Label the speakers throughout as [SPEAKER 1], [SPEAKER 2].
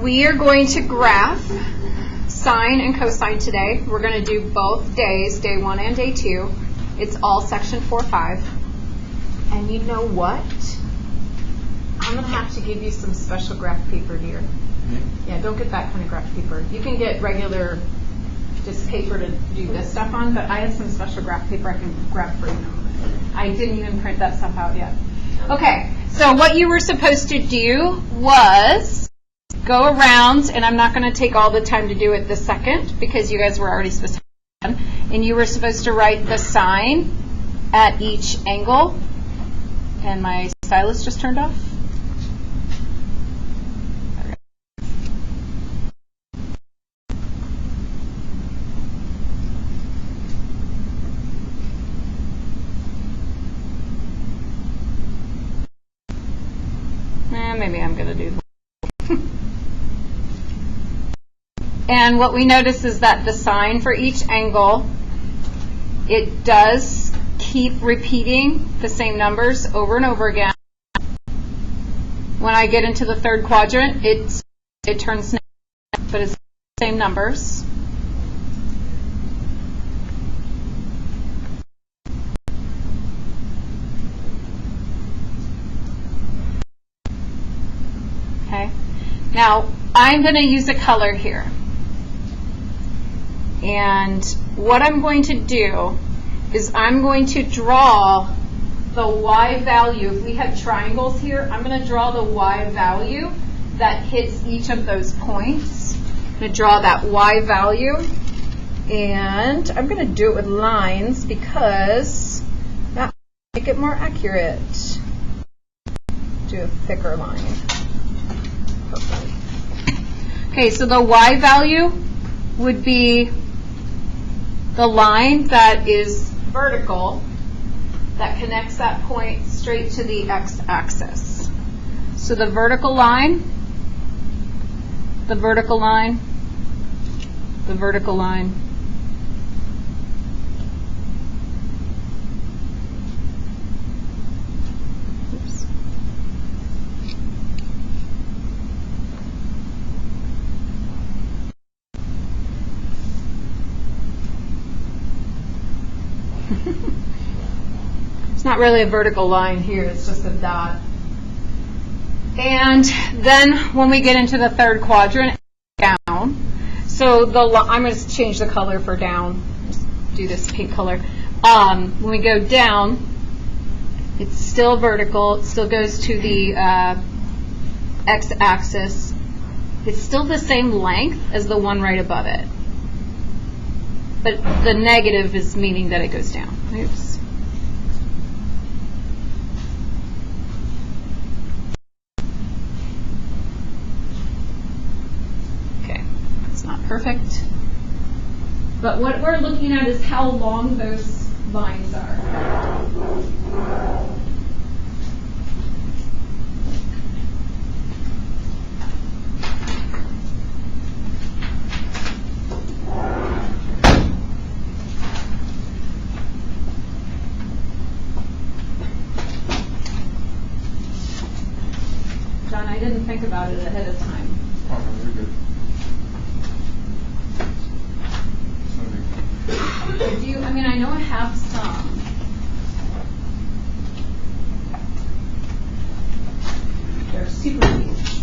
[SPEAKER 1] we are going to graph sine and cosine today. We're going to do both days, day 1 and day 2. It's all section 4-5. And you know what? I'm going to have to give you some special graph paper, dear. Yeah, don't get that kind of graph paper. You can get regular, just paper to do this stuff on, but I have some special graph paper I can grab for you. I didn't even print that stuff out yet. Okay, so what you were supposed to do was go around, and I'm not going to take all the time to do it this second because you guys were already supposed to have done, and you were supposed to write the sine at each angle. And my stylus just turned off. Maybe I'm going to do that. And what we notice is that the sine for each angle, it does keep repeating the same numbers over and over again. When I get into the third quadrant, it turns negative, but it's the same numbers. Okay. Now, I'm going to use a color here. And what I'm going to do is I'm going to draw the y value. If we have triangles here, I'm going to draw the y value that hits each of those points. I'm going to draw that y value. And I'm going to do it with lines because that will make it more accurate. Do a thicker line. Perfect. Okay, so the y value would be the line that is vertical that connects that point straight to the x-axis. So the vertical line, the vertical line, the vertical line. Oops. It's not really a vertical line here, it's just a dot. And then when we get into the third quadrant, down. So I'm going to change the color for down. Just do this pink color. When we go down, it's still vertical. It still goes to the x-axis. It's still the same length as the one right above it. But the negative is meaning that it goes down. Oops. Okay, it's not perfect. But what we're looking at is how long those lines are. John, I didn't think about it ahead of time.
[SPEAKER 2] Oh, no, you're good.
[SPEAKER 1] I know I have some. They're super huge.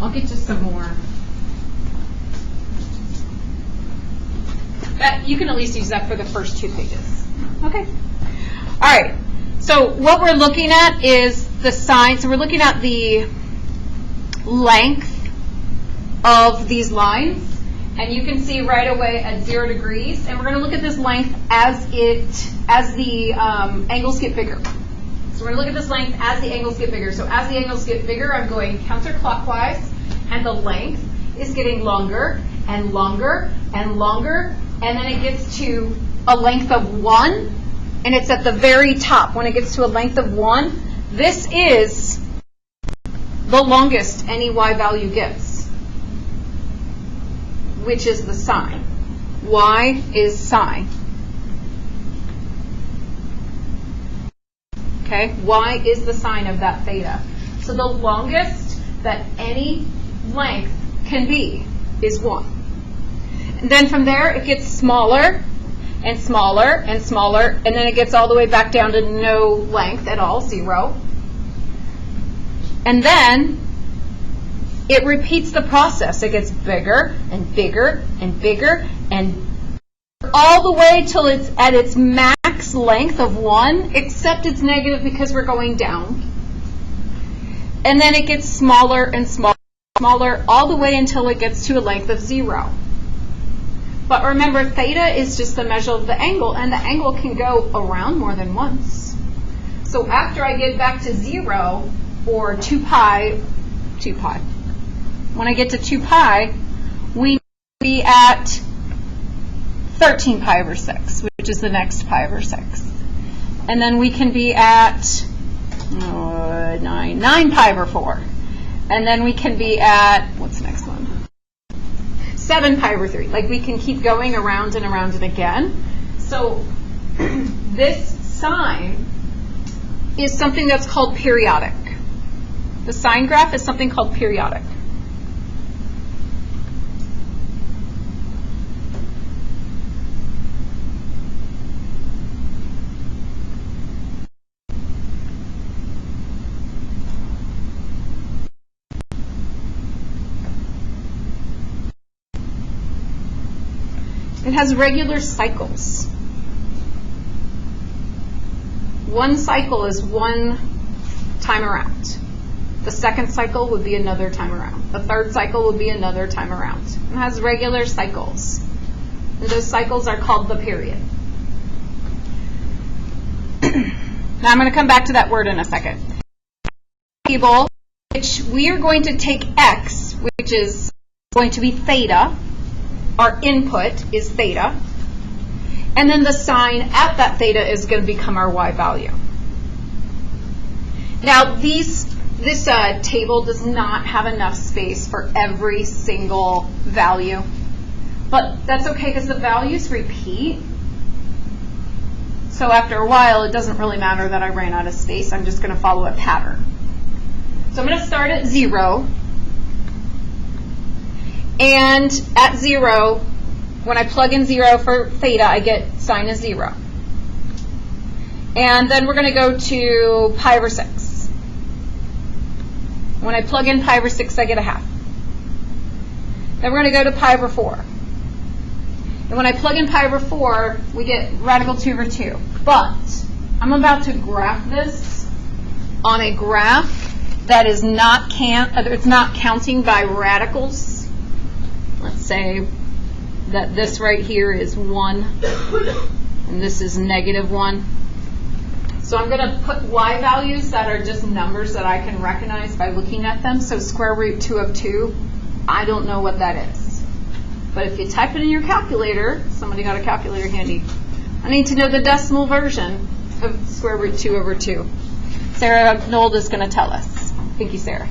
[SPEAKER 1] I'll get you some more. You can at least use that for the first 2 pages. Okay. All right. So what we're looking at is the sine. So we're looking at the length of these lines. And you can see right away at 0 degrees. And we're going to look at this length as the angles get bigger. So we're going to look at this length as the angles get bigger. So as the angles get bigger, I'm going counterclockwise. And the length is getting longer and longer and longer. And then it gets to a length of 1. And it's at the very top. When it gets to a length of 1, this is the longest any y value gets, which is the sine. Y is sine. Okay, y is the sine of that theta. So the longest that any length can be is 1. And then from there, it gets smaller and smaller and smaller, and then it gets all the way back down to no length at all, 0. And then it repeats the process. It gets bigger and bigger and bigger and all the way till it's at its max length of 1, except it's negative because we're going down. And then it gets smaller and smaller and smaller all the way until it gets to a length of 0. But remember, theta is just the measure of the angle, and the angle can go around more than once. So after I get back to 0, or 2 pi, when I get to 2 pi, we need to be at 13 pi over 6, which is the next pi over 6. And then we can be at 9 pi over 4. And then we can be at, what's the next one? 7 pi over 3. Like, we can keep going around and around it again. So this sign is something that's called periodic. The sine graph is something called periodic. It has regular cycles. One cycle is one time around. The second cycle would be another time around. The third cycle would be another time around. It has regular cycles. And those cycles are called the period. Now I'm going to come back to that word in a second. Table, which we are going to take x, which is going to be theta. Our input is theta. And then the sign at that theta is going to become our y value. Now, this table does not have enough space for every single value. But that's okay because the values repeat. So after a while, it doesn't really matter that I ran out of space. I'm just going to follow a pattern. So I'm going to start at 0. And at 0, when I plug in 0 for theta, I get sine of 0. And then we're going to go to pi over 6. When I plug in pi over 6, I get a half. Then we're going to go to pi over 4. And when I plug in pi over 4, we get radical 2 over 2. But I'm about to graph this on a graph that is not it's not counting by radicals. Let's say that this right here is 1, and this is -1. So I'm going to put y values that are just numbers that I can recognize by looking at them. So square root 2 of 2, I don't know what that is. But if you type it in your calculator, somebody got a calculator handy, I need to know the decimal version of square root 2 over 2. Sarah Nold is going to tell us. Thank you, Sarah.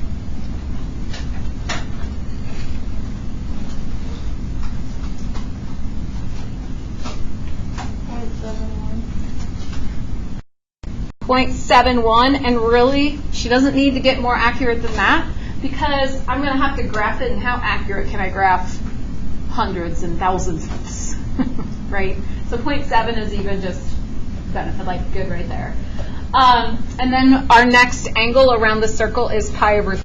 [SPEAKER 1] .71, and really, she doesn't need to get more accurate than that because I'm going to have to graph it, and how accurate can I graph hundreds and thousands of this, right? So 0.7 is even just benefit, like good right there. And then our next angle around the circle is pi over 3.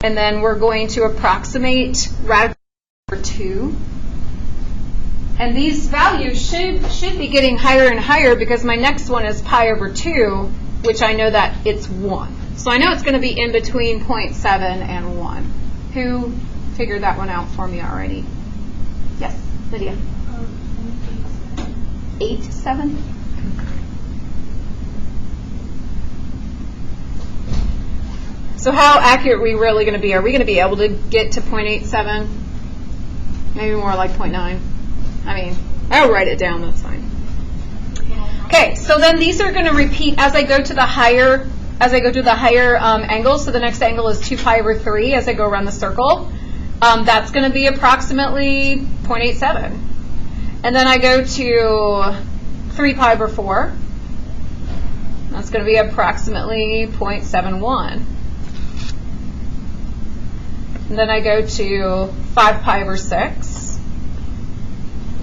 [SPEAKER 1] And then we're going to approximate radical over 2. And these values should be getting higher and higher because my next one is pi over 2, which I know that it's 1. So I know it's going to be in between 0.7 and 1. Who figured that one out for me already? Yes, Lydia. 8, 7? So how accurate are we really going to be? Are we going to be able to get to 0.87? Maybe more like 0.9. I mean, I'll write it down, that's fine. Okay, so then these are going to repeat as I go to the higher angles. So the next angle is 2 pi over 3 as I go around the circle. That's going to be approximately 0.87. And then I go to 3 pi over 4. That's going to be approximately 0.71. And then I go to 5 pi over 6.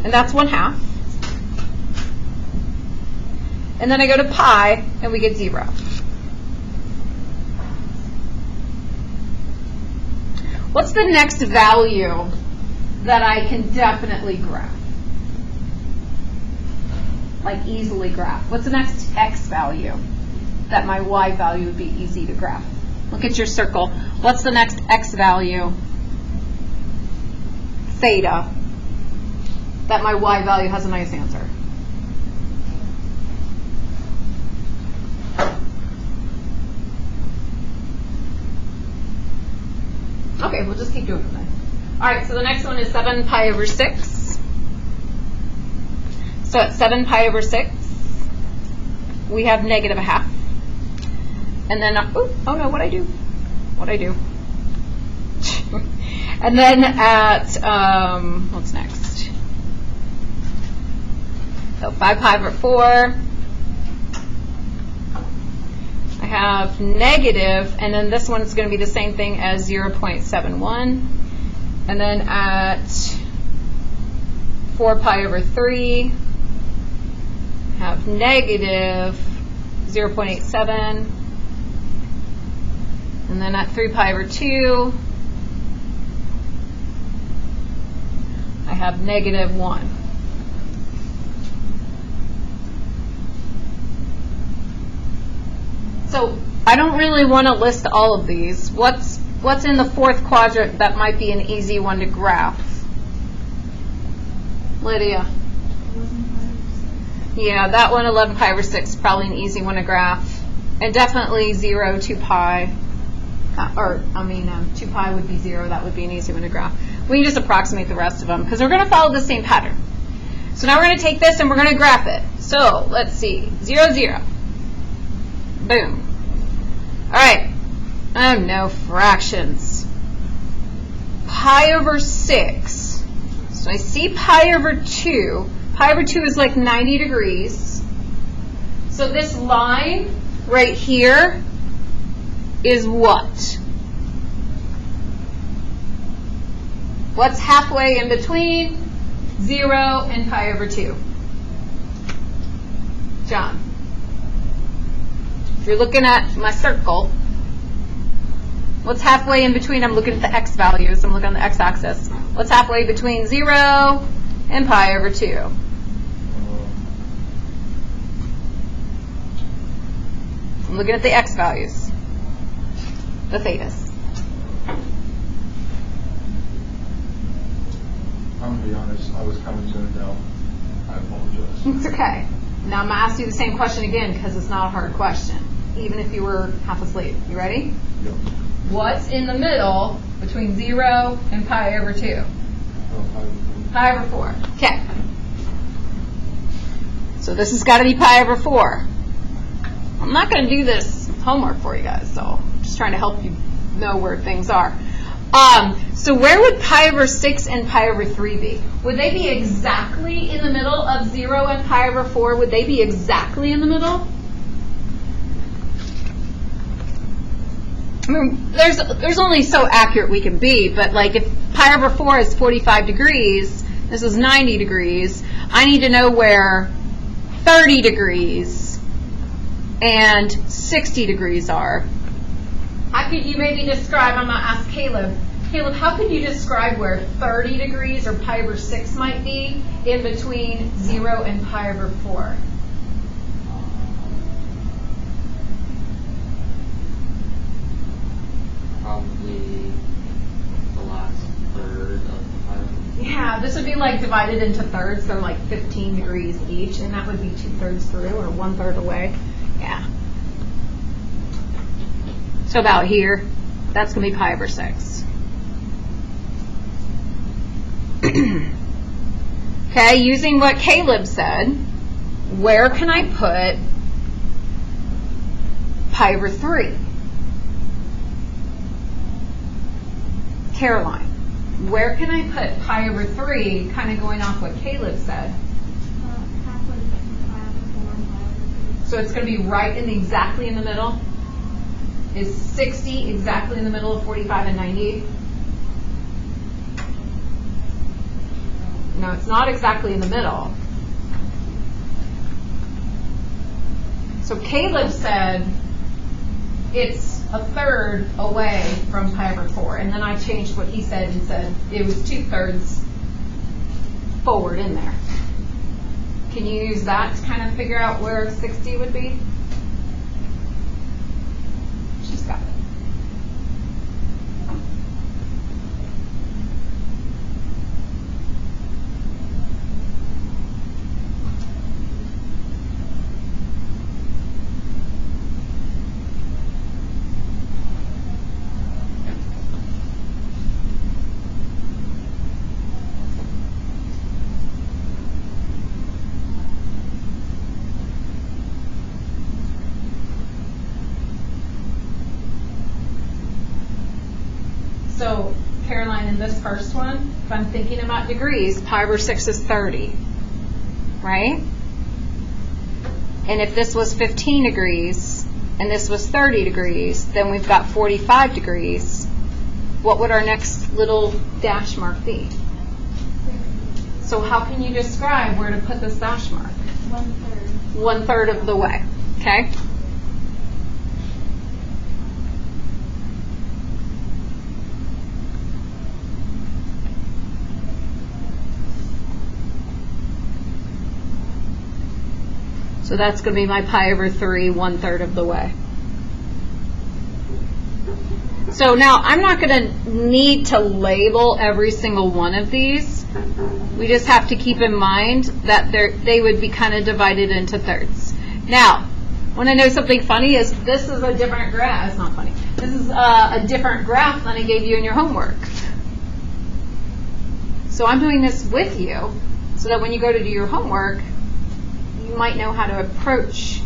[SPEAKER 1] And that's 1/2. And then I go to pi, and we get 0. What's the next value that I can definitely graph? Like easily graph. What's the next x value that my y value would be easy to graph? Look at your circle. What's the next x value? Theta. That my y value has a nice answer. Okay, we'll just keep doing it then. All right, so the next one is 7 pi over 6. So at 7 pi over 6, we have negative 1/2. And then, oh no, what'd I do? And then at, what's next? So 5 pi over 4. I have negative, and then this one's going to be the same thing as 0.71. And then at 4 pi over 3, I have negative 0.87. And then at 3 pi over 2, I have negative 1. So I don't really want to list all of these. What's in the fourth quadrant that might be an easy one to graph? Lydia? Yeah, that one, 11 pi over 6, is probably an easy one to graph. And definitely 0, 2 pi. 2 pi would be 0. That would be an easy one to graph. We can just approximate the rest of them because we're going to follow the same pattern. So now we're going to take this and we're going to graph it. So let's see. 0, 0. Boom. All right. Oh, no, fractions. Pi over 6. So I see pi over 2. Pi over 2 is like 90 degrees. So this line right here is what? What's halfway in between 0 and pi over 2? John? If you're looking at my circle, what's halfway in between? I'm looking at the x values. I'm looking on the x-axis. What's halfway between 0 and pi over 2? I'm looking at the x values, the thetas.
[SPEAKER 2] I'm going to be honest, I was kind of zoned out. I apologize.
[SPEAKER 1] It's okay. Now I'm going to ask you the same question again because it's not a hard question, even if you were half asleep. You ready?
[SPEAKER 2] Yep.
[SPEAKER 1] What's in the middle between 0 and pi over 2? Pi over 4. Okay. So this has got to be pi over 4. I'm not going to do this homework for you guys, so I'm just trying to help you know where things are. So where would pi over 6 and pi over 3 be? Would they be exactly in the middle of 0 and pi over 4? Would they be exactly in the middle? I mean, there's only so accurate we can be, but like if pi over 4 is 45 degrees, this is 90 degrees, I need to know where 30 degrees and 60 degrees are. How could you maybe describe, I'm going to ask Caleb, how could you describe where 30 degrees or pi over 6 might be in between 0 and pi over 4?
[SPEAKER 3] Probably the last third of the pi over 4.
[SPEAKER 1] Yeah, this would be like divided into thirds. They're like 15 degrees each, and that would be 2/3 through or 1/3 away. Yeah. So about here, that's going to be pi over 6. Okay, using what Caleb said, where can I put pi over 3? Caroline, where can I put pi over 3, kind of going off what Caleb said?
[SPEAKER 4] Halfway between pi over 4 and pi over 3.
[SPEAKER 1] So it's going to be right in exactly in the middle? Is 60 exactly in the middle of 45 and 90? No, it's not exactly in the middle. So Caleb said it's a third away from pi over 4. And then I changed what he said and said it was 2/3 forward in there. Can you use that to kind of figure out where 60 would be? She's got it. So, Caroline, in this first one, if I'm thinking about degrees, pi over 6 is 30, right? And if this was 15 degrees and this was 30 degrees, then we've got 45 degrees. What would our next little dash mark be? So how can you describe where to put this dash mark?
[SPEAKER 4] 1/3.
[SPEAKER 1] 1/3 of the way, okay? So that's going to be my pi over 3, 1/3 of the way. So now I'm not going to need to label every single one of these. We just have to keep in mind that they would be kind of divided into thirds. Now, when I know something funny is this is a different graph. It's not funny. This is a different graph than I gave you in your homework. So I'm doing this with you so that when you go to do your homework, you might know how to approach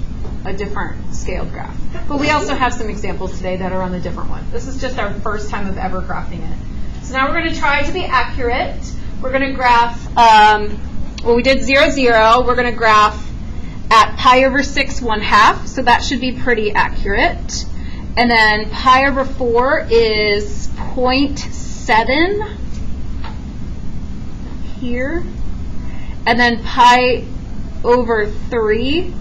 [SPEAKER 1] a different scaled graph. But we also have some examples today that are on the different one. This is just our first time of ever graphing it. So now we're going to try to be accurate. We're going to graph, well, we did 0, 0. We're going to graph at pi over 6, 1/2. So that should be pretty accurate. And then pi over 4 is 0.7 here. And then pi over 3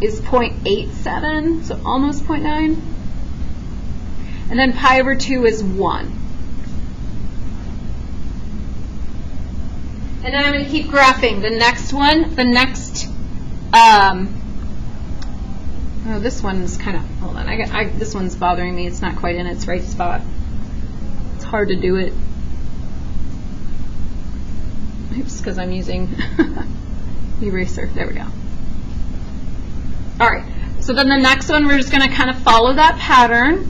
[SPEAKER 1] is 0.87, so almost 0.9. And then pi over 2 is 1. And then I'm going to keep graphing. The next one, oh, this one's kind of, hold on, this one's bothering me. It's not quite in its right spot. It's hard to do it. Oops, because I'm using eraser. There we go. All right. So then the next one, we're just going to kind of follow that pattern.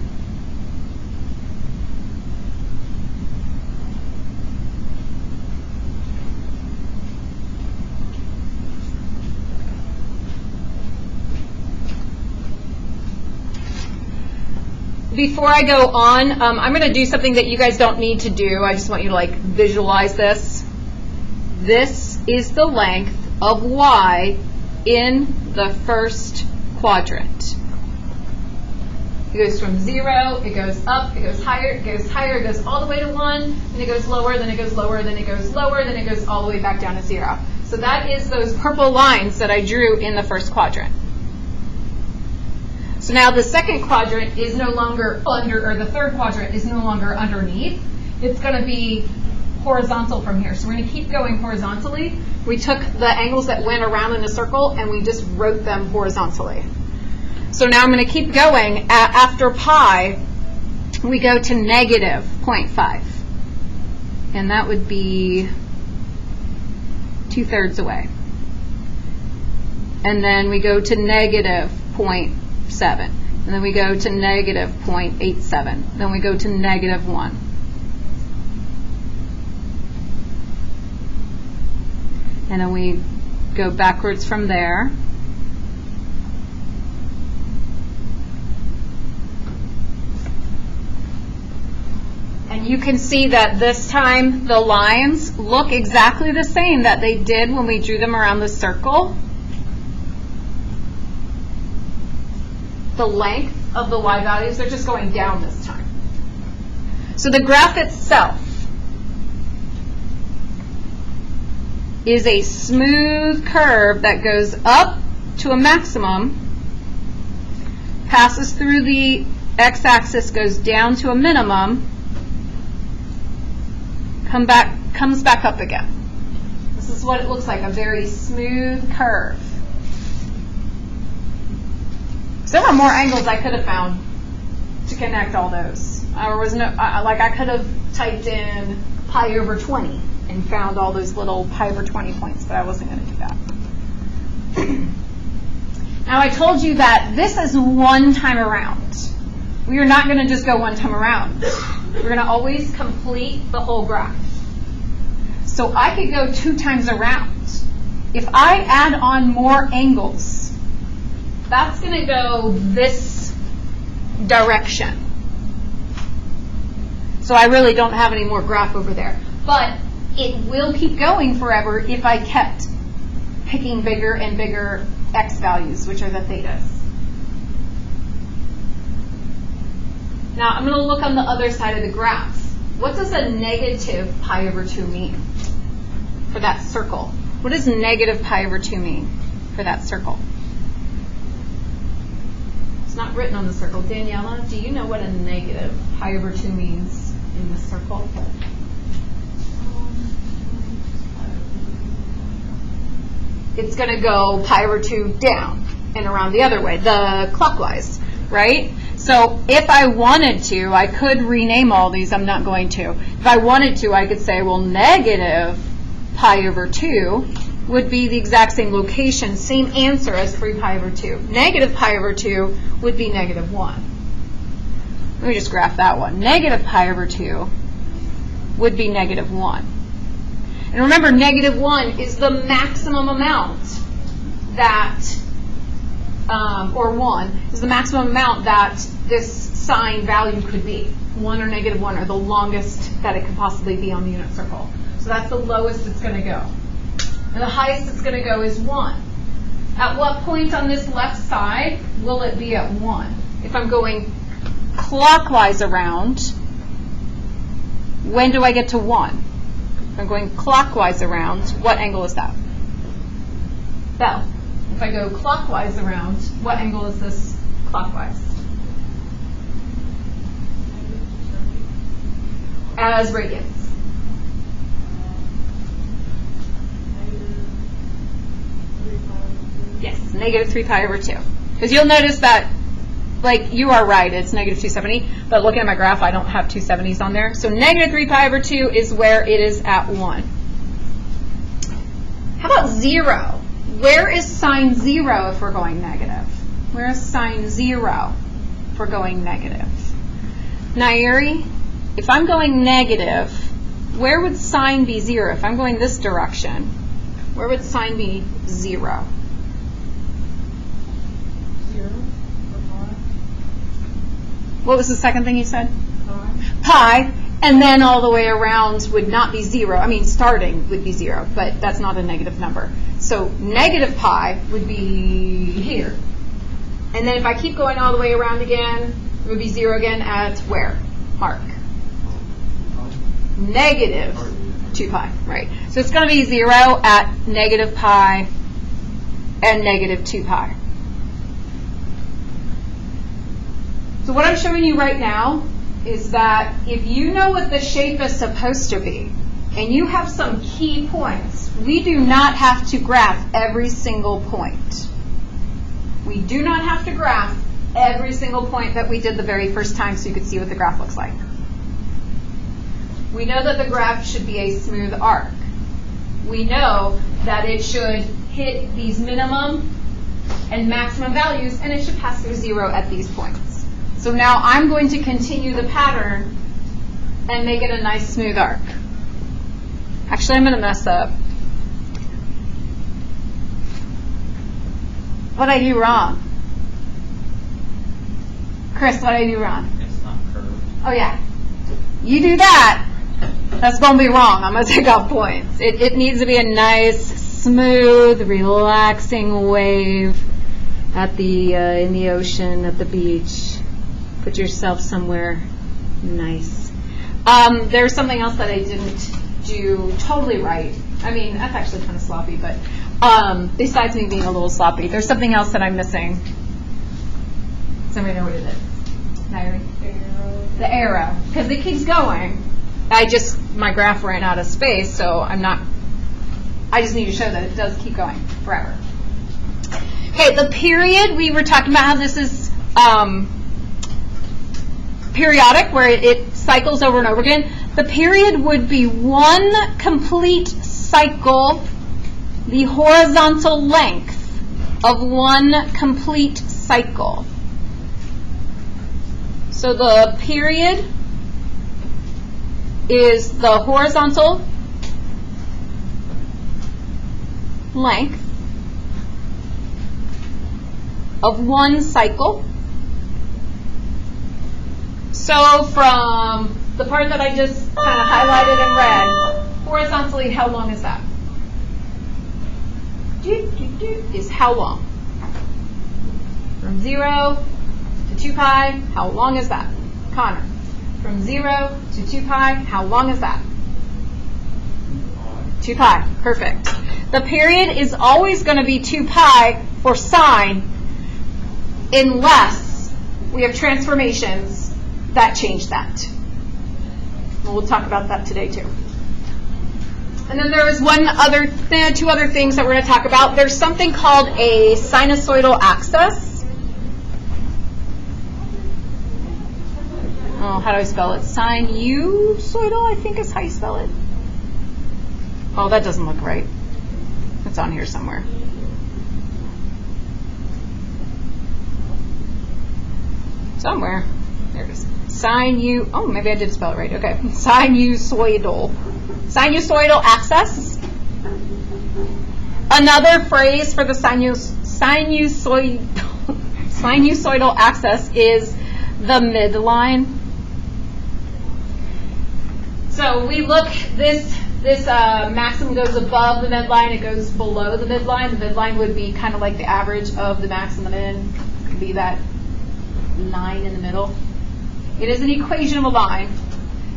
[SPEAKER 1] Before I go on, I'm going to do something that you guys don't need to do. I just want you to like visualize this. This is the length of y in the first quadrant. It goes from 0, it goes up, it goes higher, it goes all the way to 1, then it goes lower, then it goes lower, then it goes lower, then it goes all the way back down to 0. So that is those purple lines that I drew in the first quadrant. So now the second quadrant is no longer under, or the third quadrant is no longer underneath. It's going to be horizontal from here. So we're going to keep going horizontally. We took the angles that went around in a circle and we just wrote them horizontally. So now I'm going to keep going. After pi, we go to negative 0.5. And that would be 2/3 away. And then we go to negative 0.7. And then we go to negative 0.87. Then we go to negative 1. And then we go backwards from there. And you can see that this time the lines look exactly the same that they did when we drew them around the circle. The length of the y values are just going down this time. So the graph itself is a smooth curve that goes up to a maximum, passes through the x-axis, goes down to a minimum, comes back up again. This is what it looks like, a very smooth curve. So there were more angles I could have found to connect all those. There was no, like I could have typed in pi over 20 and found all those little pi over 20 points, but I wasn't going to do that. Now I told you that this is one time around. We are not going to just go one time around. We're going to always complete the whole graph. So I could go 2 times around. If I add on more angles, that's going to go this direction. So I really don't have any more graph over there. But it will keep going forever if I kept picking bigger and bigger x values, which are the thetas. Now I'm going to look on the other side of the graph. What does a negative pi over 2 mean for that circle? What does negative pi over 2 mean for that circle? It's not written on the circle. Daniela, do you know what a negative pi over 2 means in this circle? It's going to go pi over 2 down and around the other way, the clockwise, right? So if I wanted to, I could rename all these. I'm not going to. If I wanted to, I could say, well, negative pi over 2 would be the exact same location, same answer as 3 pi over 2. Negative pi over 2 would be negative 1. Let me just graph that one. Negative pi over 2 would be negative 1. And remember, negative 1 is the maximum amount that, or 1, is the maximum amount that this sign value could be. 1 or negative 1 are the longest that it could possibly be on the unit circle. So that's the lowest it's going to go. And the highest it's going to go is 1. At what point on this left side will it be at 1? If I'm going clockwise around, when do I get to 1? If I'm going clockwise around, what angle is that? Bell. If I go clockwise around, what angle is this clockwise? As radians. Yes, negative 3 pi over 2. Because you'll notice that, like, you are right, it's negative 270, but looking at my graph, I don't have 270s on there. So negative 3 pi over 2 is where it is at 1. How about 0? Where is sine 0 if we're going negative? Where is sine 0 if we're going negative? Nairi, if I'm going negative, where would sine be 0? If I'm going this direction, where would sine be 0?
[SPEAKER 4] 0 or pi.
[SPEAKER 1] What was the second thing you said?
[SPEAKER 4] Pi.
[SPEAKER 1] Pi, and then all the way around would not be 0. I mean, starting would be 0, but that's not a negative number. So negative pi would be here. And then if I keep going all the way around again, it would be 0 again at where? Mark. Negative 2 pi, right. So it's going to be 0 at negative pi and negative 2 pi. So what I'm showing you right now is that if you know what the shape is supposed to be, and you have some key points, we do not have to graph every single point. We do not have to graph every single point that we did the very first time so you could see what the graph looks like. We know that the graph should be a smooth arc. We know that it should hit these minimum and maximum values, and it should pass through 0 at these points. So now I'm going to continue the pattern and make it a nice smooth arc. Actually, I'm going to mess up. What did I do wrong? Chris, what did I do wrong?
[SPEAKER 3] It's not curved.
[SPEAKER 1] Oh, yeah. You do that, that's going to be wrong. I'm going to take off points. It needs to be a nice, smooth, relaxing wave at the in the ocean, at the beach. Put yourself somewhere nice. There's something else that I didn't do totally right. I mean, that's actually kind of sloppy, but besides me being a little sloppy, there's something else that I'm missing. Somebody know what it is? Nairi? The arrow, because it keeps going. My graph ran out of space, so I just need to show that it does keep going forever. Okay, the period, we were talking about how this is periodic, where it cycles over and over again. The period would be one complete cycle, the horizontal length of one complete cycle. So the period is the horizontal length of one cycle. So from the part that I just kind of highlighted in red, horizontally, how long is that? Is how long? From 0 to 2 pi, how long is that? Connor. From 0 to 2 pi, how long is that? 2 pi. Perfect. The period is always going to be 2 pi for sine unless we have transformations that change that. And we'll talk about that today too. And then there is two other things that we're going to talk about. There's something called a sinusoidal axis. Oh, how do I spell it? Sinusoidal, I think is how you spell it. Oh, that doesn't look right. It's on here somewhere. Somewhere. There it is. Oh, maybe I did spell it right. Okay. Sinusoidal. Sinusoidal axis. Another phrase for the sinusoidal axis is the midline. So we look, this maximum goes above the midline, it goes below the midline. The midline would be kind of like the average of the max and the min. It could be that line in the middle. It is an equation of a line.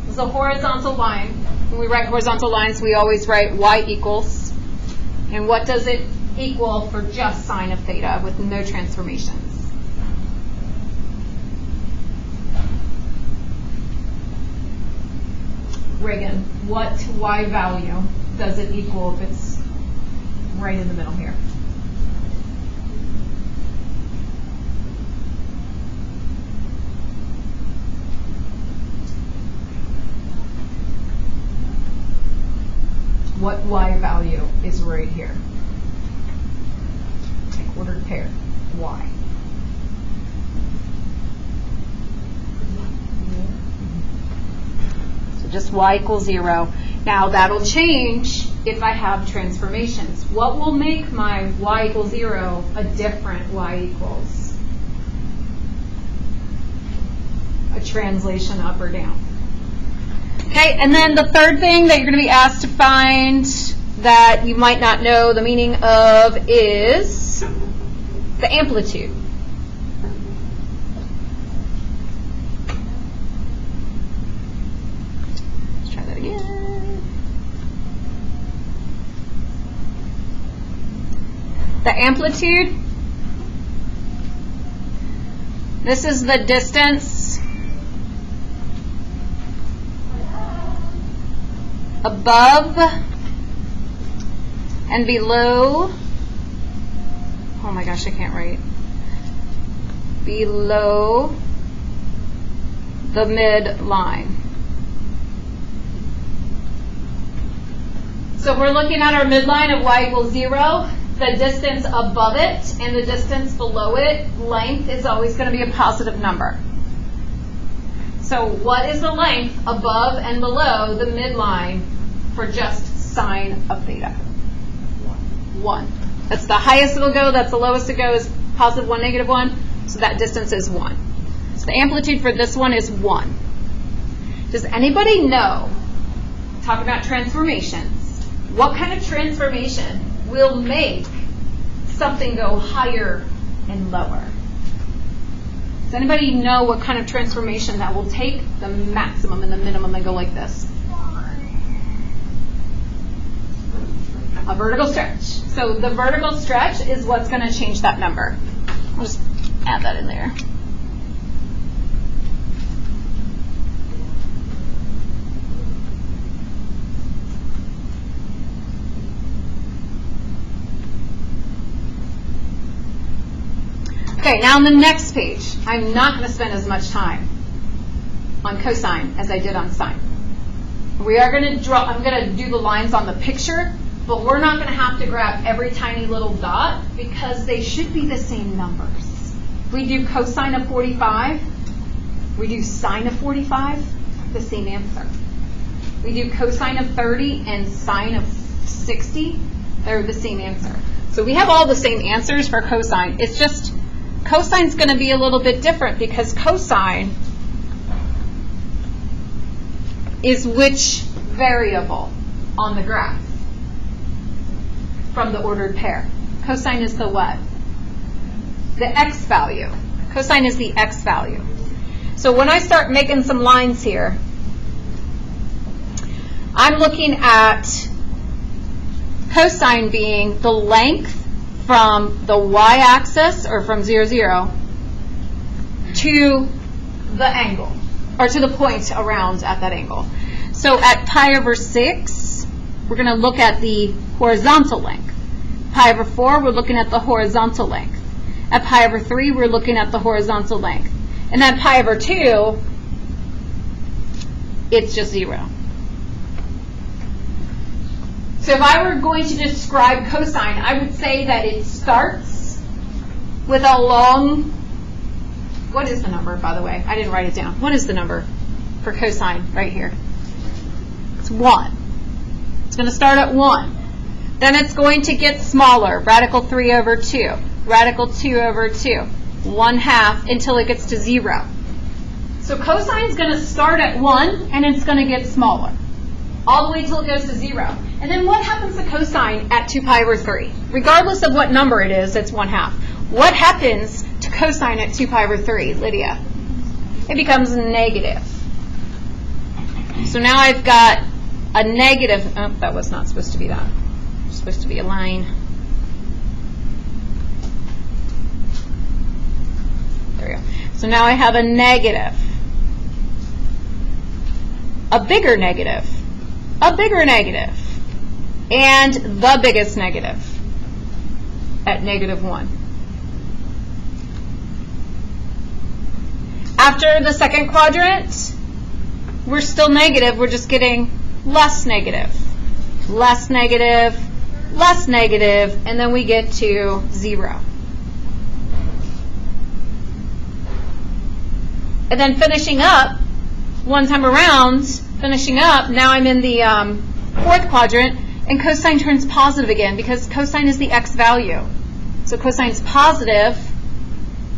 [SPEAKER 1] It's a horizontal line. When we write horizontal lines, we always write y equals. And what does it equal for just sine of theta with no transformations? Reagan, what y value does it equal if it's right in the middle here? What y value is right here? Like ordered pair, y. So just y equals 0. Now that'll change if I have transformations. What will make my y equals 0 a different y equals? A translation up or down. Okay, and then the third thing that you're going to be asked to find that you might not know the meaning of is the amplitude. Let's try that again. The amplitude, this is the distance above and below, oh my gosh, I can't write, below the midline. So if we're looking at our midline of y equals 0, the distance above it and the distance below it, length, is always going to be a positive number. So what is the length above and below the midline for just sine of theta? 1. That's the highest it'll go, that's the lowest it goes, positive 1, negative 1, so that distance is 1. So the amplitude for this one is 1. Does anybody know, talk about transformations, what kind of transformation will make something go higher and lower? Does anybody know what kind of transformation that will take the maximum and the minimum and go like this? a vertical stretch. So the vertical stretch is what's going to change that number. I'll just add that in there. Okay, now on the next page, I'm not going to spend as much time on cosine as I did on sine. We are going to draw, I'm going to do the lines on the picture, but we're not going to have to grab every tiny little dot because they should be the same numbers. If we do cosine of 45, we do sine of 45, the same answer. We do cosine of 30 and sine of 60, they're the same answer. So we have all the same answers for cosine. It's just cosine's going to be a little bit different because cosine is which variable on the graph from the ordered pair. Cosine is the what? The x value. Cosine is the x value. So when I start making some lines here, I'm looking at cosine being the length from the y-axis, or from 0, 0, to the angle, or to the point around at that angle. So at pi over 6, we're going to look at the horizontal length. Pi over 4, we're looking at the horizontal length. At pi over 3, we're looking at the horizontal length. And at pi over 2, it's just 0. So if I were going to describe cosine, I would say that it starts with a long, what is the number, by the way? I didn't write it down. What is the number for cosine right here? It's 1. It's going to start at 1. Then it's going to get smaller, radical 3 over 2, radical 2 over 2, 1/2 until it gets to 0. So cosine is going to start at 1 and it's going to get smaller, all the way till it goes to 0. And then what happens to cosine at 2 pi over 3? Regardless of what number it is, it's 1/2. What happens to cosine at 2 pi over 3, Lydia? It becomes negative. So now I've got a negative, oh, that was not supposed to be that. It's supposed to be a line. There we go. So now I have a negative, a bigger negative, a bigger negative, and the biggest negative at -1. After the second quadrant, we're still negative. We're just getting less negative, less negative, less negative, and then we get to 0. And then finishing up, one time around, finishing up, now I'm in the fourth quadrant, and cosine turns positive again because cosine is the x value. So cosine's positive,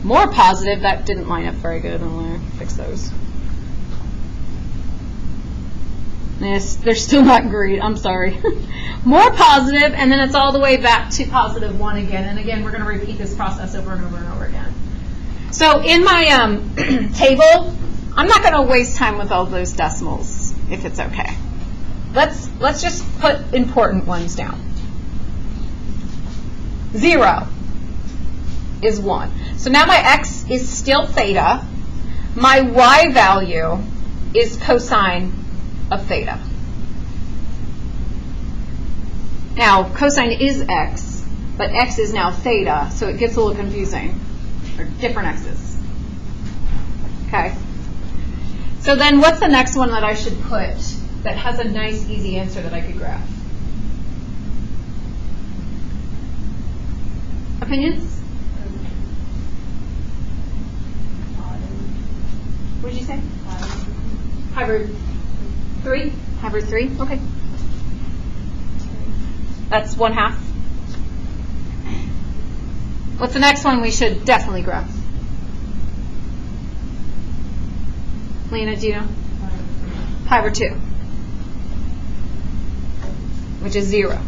[SPEAKER 1] more positive. That didn't line up very good. I'm going to fix those. Yes, they're still not great. I'm sorry. More positive, and then it's all the way back to +1 again. And again, we're going to repeat this process over and over and over again. So in my table, I'm not going to waste time with all those decimals, if it's okay. Let's just put important ones down. 0 is 1. So now my x is still theta. My y value is cosine of theta. Now, cosine is x, but x is now theta, so it gets a little confusing. Or different x's. Okay? So then what's the next one that I should put that has a nice, easy answer that I could graph? Opinions? What did you say? Hybrid 3? Hybrid 3? Okay. That's 1/2. What's the next one we should definitely graph? Lena, do you know? Pi over 2, which is 0.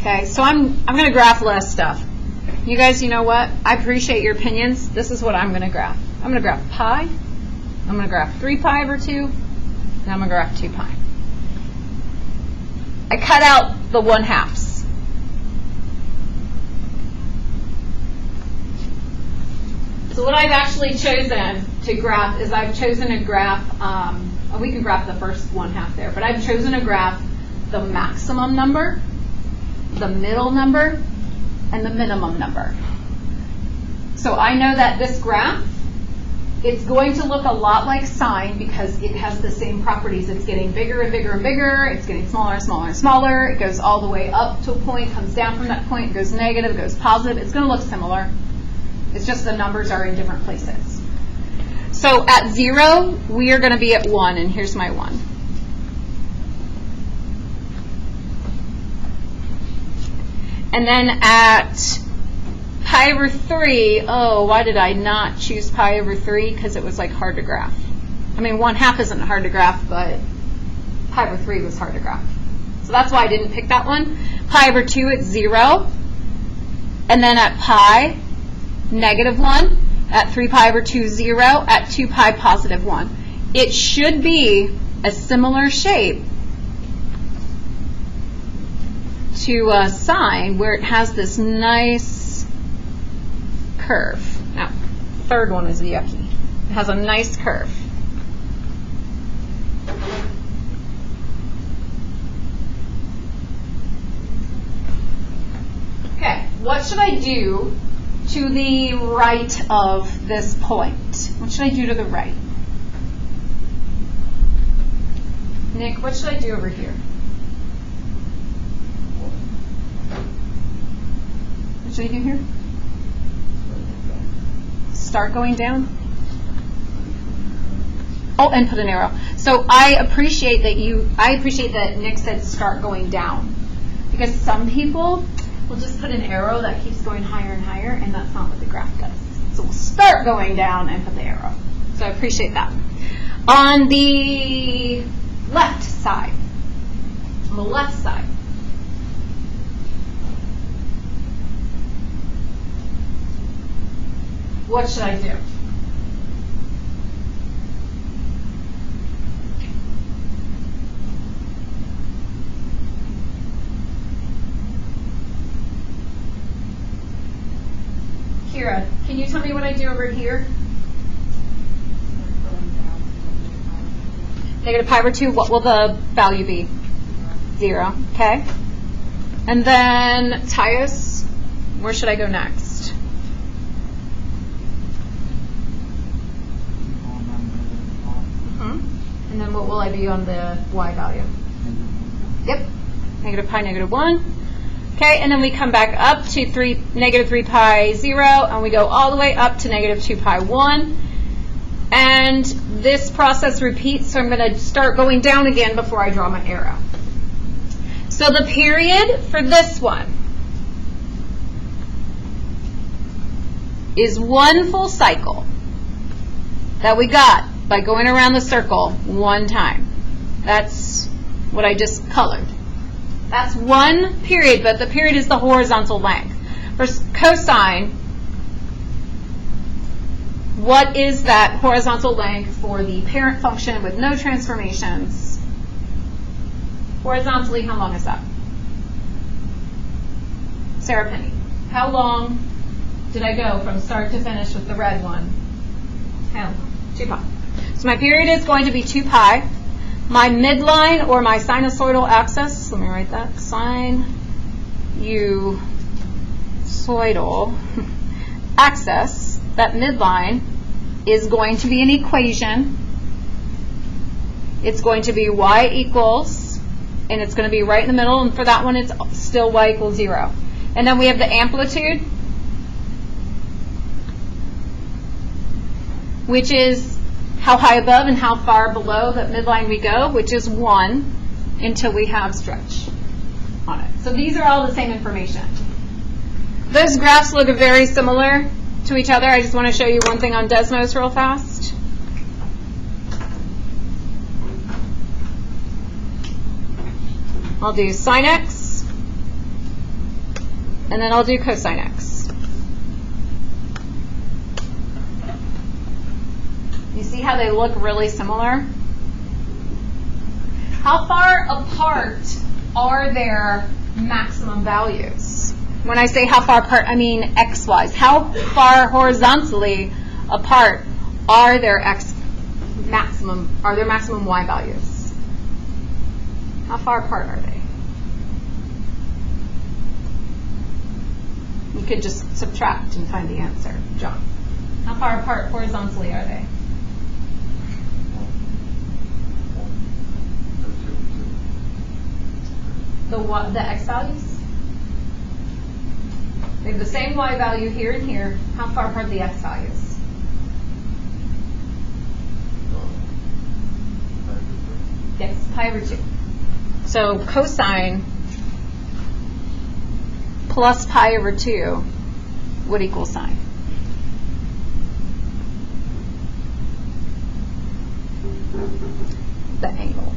[SPEAKER 1] Okay, so I'm going to graph less stuff. You guys, you know what? I appreciate your opinions. This is what I'm going to graph. I'm going to graph pi. I'm going to graph 3 pi over 2. And I'm going to graph 2 pi. I cut out the 1/2s. So what I've actually chosen to graph is I've chosen a graph, we can graph the first 1/2 there, but I've chosen a graph the maximum number, the middle number, and the minimum number. So I know that this graph, it's going to look a lot like sine because it has the same properties. It's getting bigger and bigger and bigger. It's getting smaller and smaller and smaller. It goes all the way up to a point, comes down from that point, goes negative, goes positive. It's going to look similar. It's just the numbers are in different places. So at 0, we are going to be at 1, and here's my 1. And then at pi over 3, oh, why did I not choose pi over 3? Because it was like hard to graph. I mean, 1/2 isn't hard to graph, but pi over 3 was hard to graph. So that's why I didn't pick that one. Pi over 2, it's 0. And then at pi, -1. At 3 pi over 2, 0. At 2 pi, +1. It should be a similar shape to sine, where it has this nice curve. Now, third one is yucky. It has a nice curve. Okay, what should I do to the right of this point? What should I do to the right? Nick, what should I do over here? What should I do here? Start going down? Oh, and put an arrow. So I appreciate that Nick said start going down. Because some people will just put an arrow that keeps going higher and higher, and that's not what the graph does. So we'll start going down and put the arrow. So I appreciate that. On the left side, what should I do? Kira, can you tell me what I do over here? Negative pi over 2, what will the value be? 0, okay. And then, Tyus, where should I go next? And then what will I be on the y value? Yep, negative pi, -1. Okay, and then we come back up to negative 3 pi 0, and we go all the way up to negative 2 pi 1. And this process repeats, so I'm going to start going down again before I draw my arrow. So the period for this one is 1 full cycle that we got by going around the circle 1 time. That's what I just colored. That's 1 period, but the period is the horizontal length. For cosine, what is that horizontal length for the parent function with no transformations? Horizontally, how long is that? Sarah Penny, how long did I go from start to finish with the red one? How long? 2 pi. So my period is going to be 2 pi. My midline, or my sinusoidal axis, let me write that, sinusoidal axis, that midline is going to be an equation. It's going to be y equals, and it's going to be right in the middle, and for that one it's still y equals 0. And then we have the amplitude, which is how high above and how far below that midline we go, which is 1 until we have stretch on it. So these are all the same information. Those graphs look very similar to each other. I just want to show you one thing on Desmos real fast. I'll do sine x, and then I'll do cosine x. You see how they look really similar? How far apart are their maximum values. When I say how far apart, I mean x-wise. How far horizontally apart are their maximum y values? How far apart are they? You could just subtract and find the answer. John, how far apart horizontally are they? The x values? They have the same y value here and here. How far apart are the x values? Yes, pi over 2. So cosine plus pi over 2 would equal sine. The angle.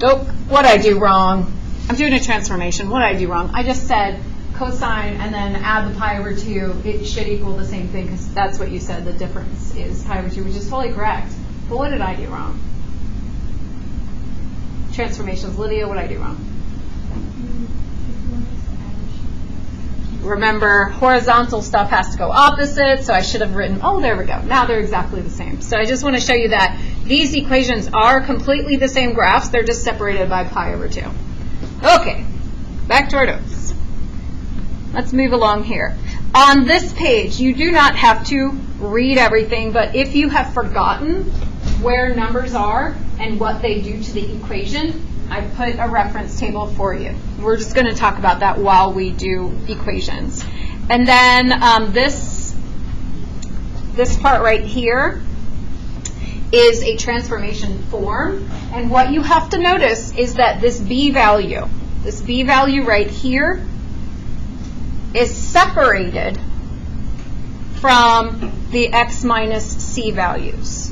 [SPEAKER 1] Oh, what did I do wrong? I'm doing a transformation. What did I do wrong? I just said cosine and then add the pi over 2. It should equal the same thing because that's what you said. The difference is pi over 2, which is totally correct. But what did I do wrong? Transformations. Lydia, what did I do wrong? Remember, horizontal stuff has to go opposite, so I should have written, oh, there we go. Now they're exactly the same. So I just want to show you that these equations are completely the same graphs. They're just separated by pi over 2. Okay, back to our notes. Let's move along here. On this page, you do not have to read everything, but if you have forgotten where numbers are and what they do to the equation, I put a reference table for you. We're just going to talk about that while we do equations. And then this part right here is a transformation form. And what you have to notice is that this b value right here is separated from the x minus c values.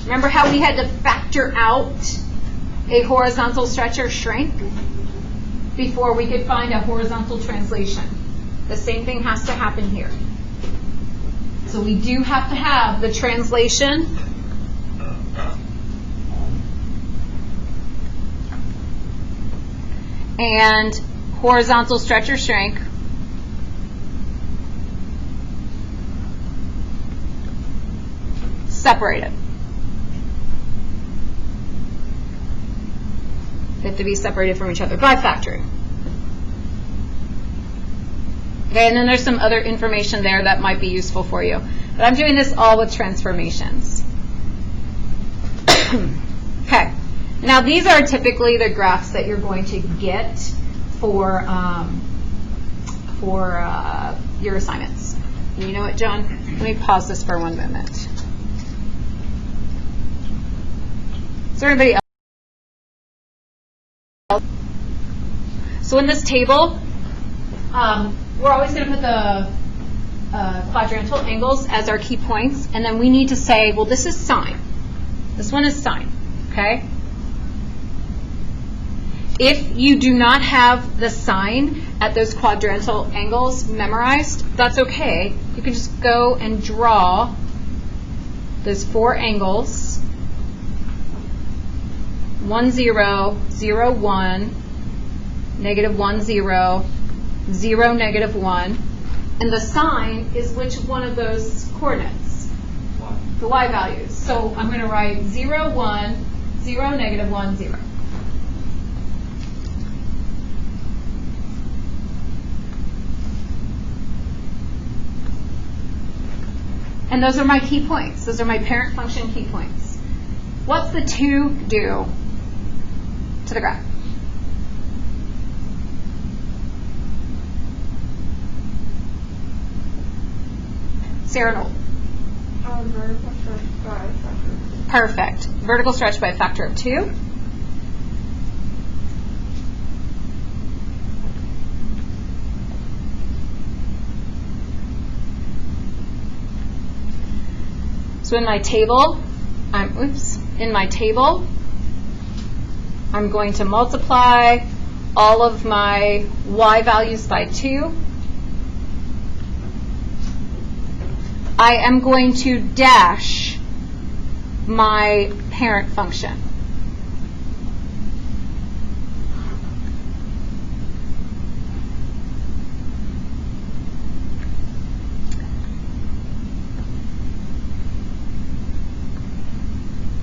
[SPEAKER 1] Remember how we had to factor out a horizontal stretch or shrink before we could find a horizontal translation? The same thing has to happen here. So we do have to have the translation and horizontal stretch or shrink separated. They have to be separated from each other by factoring. Okay, and then there's some other information there that might be useful for you. But I'm doing this all with transformations. Okay, now these are typically the graphs that you're going to get for your assignments. And you know what, John? Let me pause this for 1 moment. Is there anybody else? So in this table, we're always going to put the quadrantal angles as our key points, and then we need to say, well, this is sine. This one is sine, okay? If you do not have the sine at those quadrantal angles memorized, that's okay. You can just go and draw those 4 angles. 1, 0, 0, 1, negative 1, 0, 0, negative 1. And the sine is which one of those coordinates?
[SPEAKER 3] Y.
[SPEAKER 1] The y values. So I'm going to write 0, 1, 0, negative 1, 0. And those are my key points. Those are my parent function key points. What's the 2 do to the graph? Sarah Knoll.
[SPEAKER 4] Vertical stretch by a factor of 2.
[SPEAKER 1] Perfect. Vertical stretch by a factor of 2. So in my table, I'm going to multiply all of my y values by 2. I am going to dash my parent function.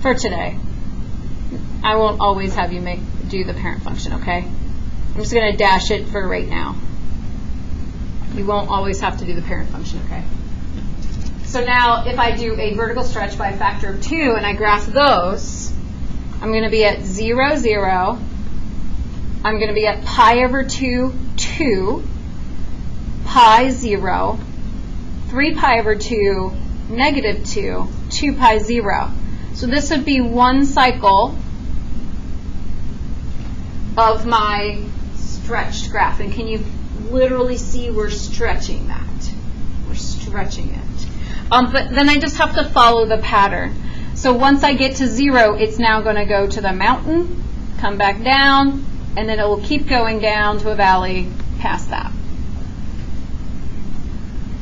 [SPEAKER 1] For today. I won't always have you do the parent function, okay? I'm just going to dash it for right now. You won't always have to do the parent function, okay? So now if I do a vertical stretch by a factor of 2 and I graph those, I'm going to be at 0, 0. I'm going to be at pi over 2, 2, pi 0, 3 pi over 2, negative 2, 2 pi 0. So this would be one cycle of my stretched graph. And can you literally see we're stretching that? We're stretching it. But then I just have to follow the pattern. So once I get to 0, it's now going to go to the mountain, come back down, and then it will keep going down to a valley past that.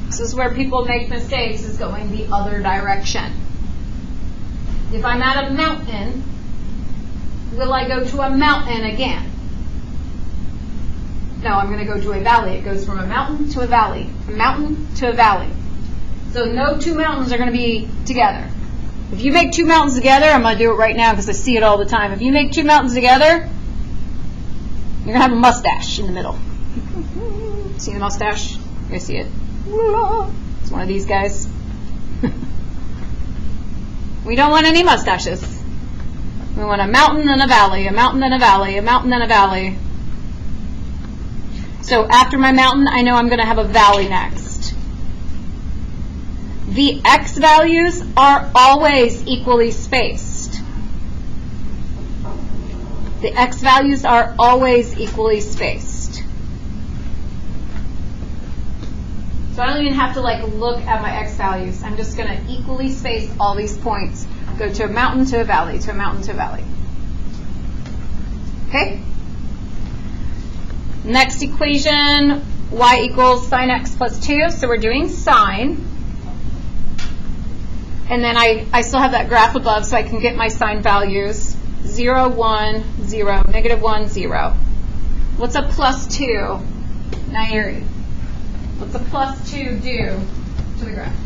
[SPEAKER 1] This is where people make mistakes, is going the other direction. If I'm at a mountain, will I go to a mountain again? No, I'm going to go to a valley. It goes from a mountain to a valley, a mountain to a valley. So no two mountains are going to be together. If you make two mountains together, I'm going to do it right now because I see it all the time. If you make two mountains together, you're going to have a mustache in the middle. See the mustache? You see it? It's one of these guys. We don't want any mustaches. We want a mountain and a valley, a mountain and a valley, a mountain and a valley. So after my mountain, I know I'm going to have a valley next. The x values are always equally spaced. The x values are always equally spaced. So I don't even have to look at my x values. I'm just going to equally space all these points. Go to a mountain to a valley, to a mountain to a valley. Okay? Next equation, y equals sine x plus 2. So we're doing sine. And then I still have that graph above so I can get my sine values. 0, 1, 0, negative 1, 0. What's a plus 2? Nairi. What's a plus 2 do to the graph?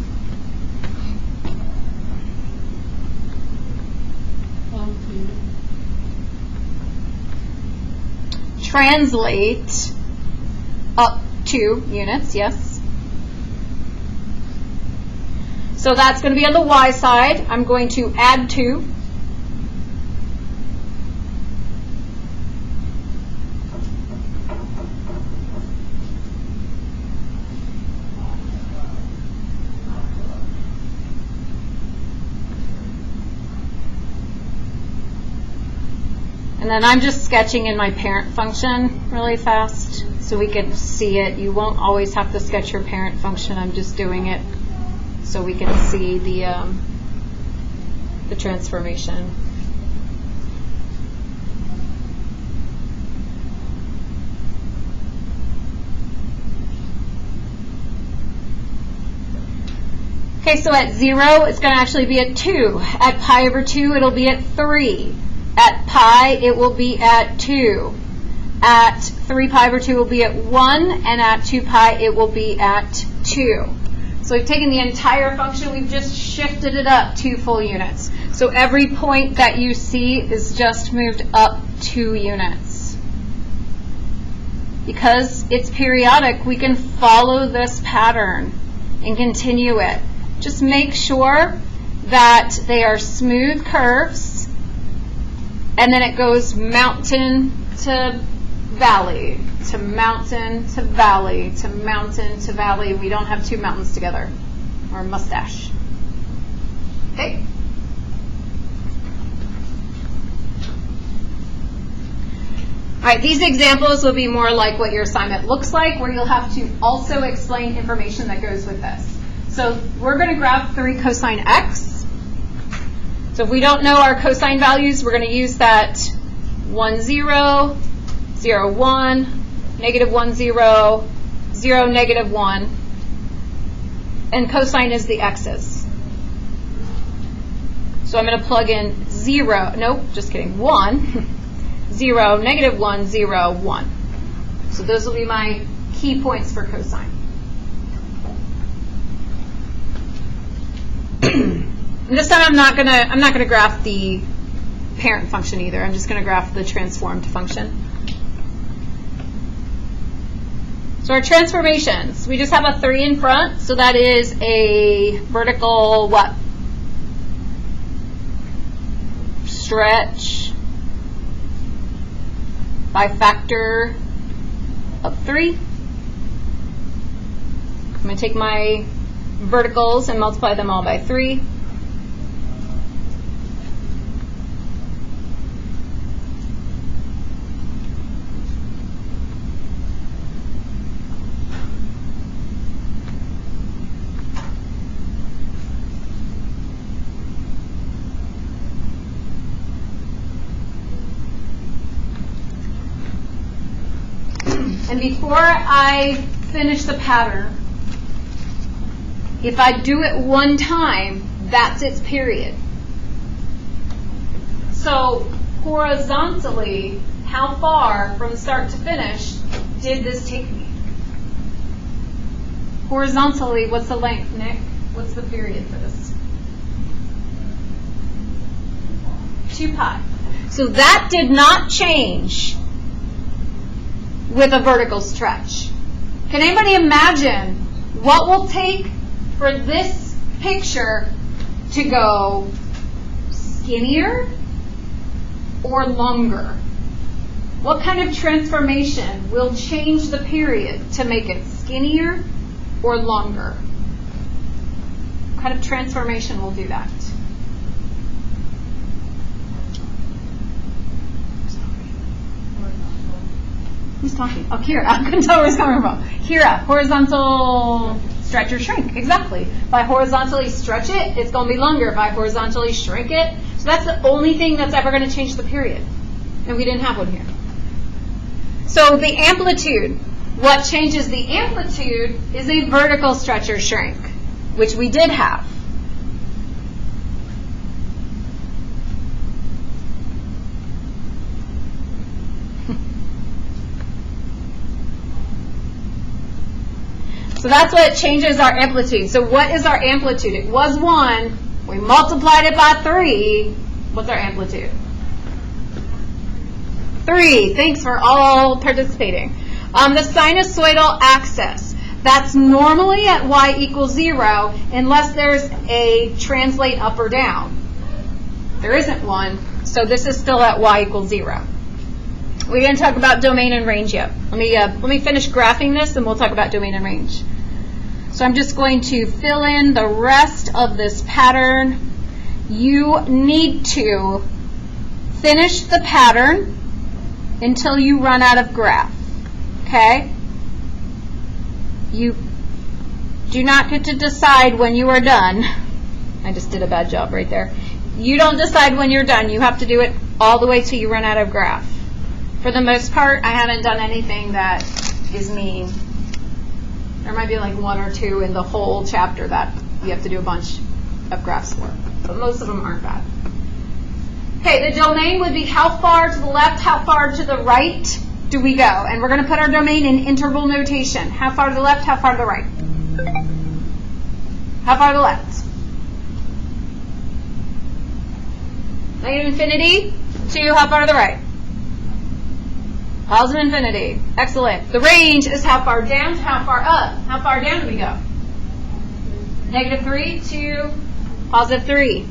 [SPEAKER 1] Translate up 2 units, yes. So that's going to be on the y side. I'm going to add 2. And then I'm just sketching in my parent function really fast so we can see it. You won't always have to sketch your parent function. I'm just doing it so we can see the transformation. Okay, so at 0, it's going to actually be at 2. At pi over 2, it'll be at 3. At pi, it will be at 2. At 3 pi over 2, it will be at 1. And at 2 pi, it will be at 2. So we've taken the entire function, we've just shifted it up 2 full units. So every point that you see is just moved up 2 units. Because it's periodic, we can follow this pattern and continue it. Just make sure that they are smooth curves. And then it goes mountain to valley, to mountain to valley, to mountain to valley. We don't have 2 mountains together, or a mustache. Okay? All right, these examples will be more like what your assignment looks like, where you'll have to also explain information that goes with this. So we're going to graph 3 cosine x. So if we don't know our cosine values, we're going to use that 1, 0, 0, 1, negative 1, 0, 0, negative 1. and cosine is the x's. So I'm going to plug in 0, nope, just kidding, 1, 0, negative 1, 0, 1. So those will be my key points for cosine. And this time I'm not gonna graph the parent function either. I'm just going to graph the transformed function. So our transformations, we just have a 3 in front, so that is a vertical what? Stretch by factor of 3. I'm going to take my verticals and multiply them all by 3. And before I finish the pattern, if I do it one time, that's its period. So horizontally, how far from start to finish did this take me? Horizontally, what's the length, Nick? What's the period for this? 2 pi. So that did not change with a vertical stretch. Can anybody imagine what will take for this picture to go skinnier or longer? What kind of transformation will change the period to make it skinnier or longer? What kind of transformation will do that? Who's talking? Oh, Kira. I couldn't tell where it's coming from. Kira, horizontal stretch or shrink. Exactly. If I horizontally stretch it, it's going to be longer. If I horizontally shrink it, so that's the only thing that's ever going to change the period. And we didn't have one here. So the amplitude, what changes the amplitude is a vertical stretch or shrink, which we did have. So that's what changes our amplitude. So what is our amplitude? It was 1. We multiplied it by 3. What's our amplitude? 3. Thanks for all participating. The sinusoidal axis. That's normally at y equals 0 unless there's a translate up or down. There isn't one, so this is still at y equals 0. We didn't talk about domain and range yet. Let me finish graphing this, and we'll talk about domain and range. So I'm just going to fill in the rest of this pattern. You need to finish the pattern until you run out of graph. Okay? You do not get to decide when you are done. I just did a bad job right there. You don't decide when you're done. You have to do it all the way till you run out of graph. For the most part, I haven't done anything that is mean. There might be like 1 or 2 in the whole chapter that you have to do a bunch of graphs for. But most of them aren't bad. Okay, the domain would be how far to the left, how far to the right do we go? And we're going to put our domain in interval notation. How far to the left, how far to the right? How far to the left? Negative infinity to how far to the right? Positive infinity. Excellent. The range is how far down to how far up. How far down do we go? Negative 3 to positive 3.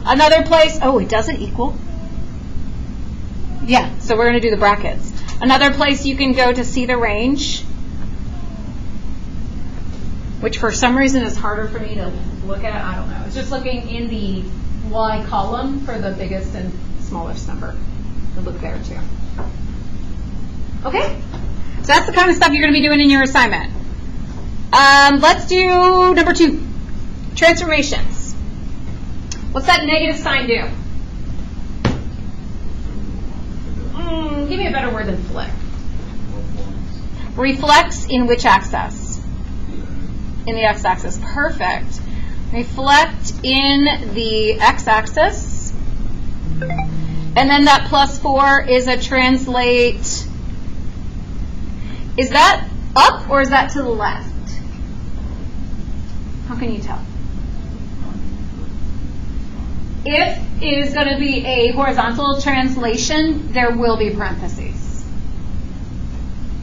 [SPEAKER 1] Another place, oh, it doesn't equal. Yeah, so we're going to do the brackets. Another place you can go to see the range, which for some reason is harder for me to look at. I don't know. It's just looking in the Y column for the biggest and smallest number. So look there too. Okay, so that's the kind of stuff you're going to be doing in your assignment. Let's do number 2, transformations. What's that negative sign do? Give me a better word than flip. Reflects in which axis? in the x-axis. Perfect. Reflect in the x-axis. And then that +4 is a translate. Is that up or is that to the left? How can you tell? If it is going to be a horizontal translation, there will be parentheses.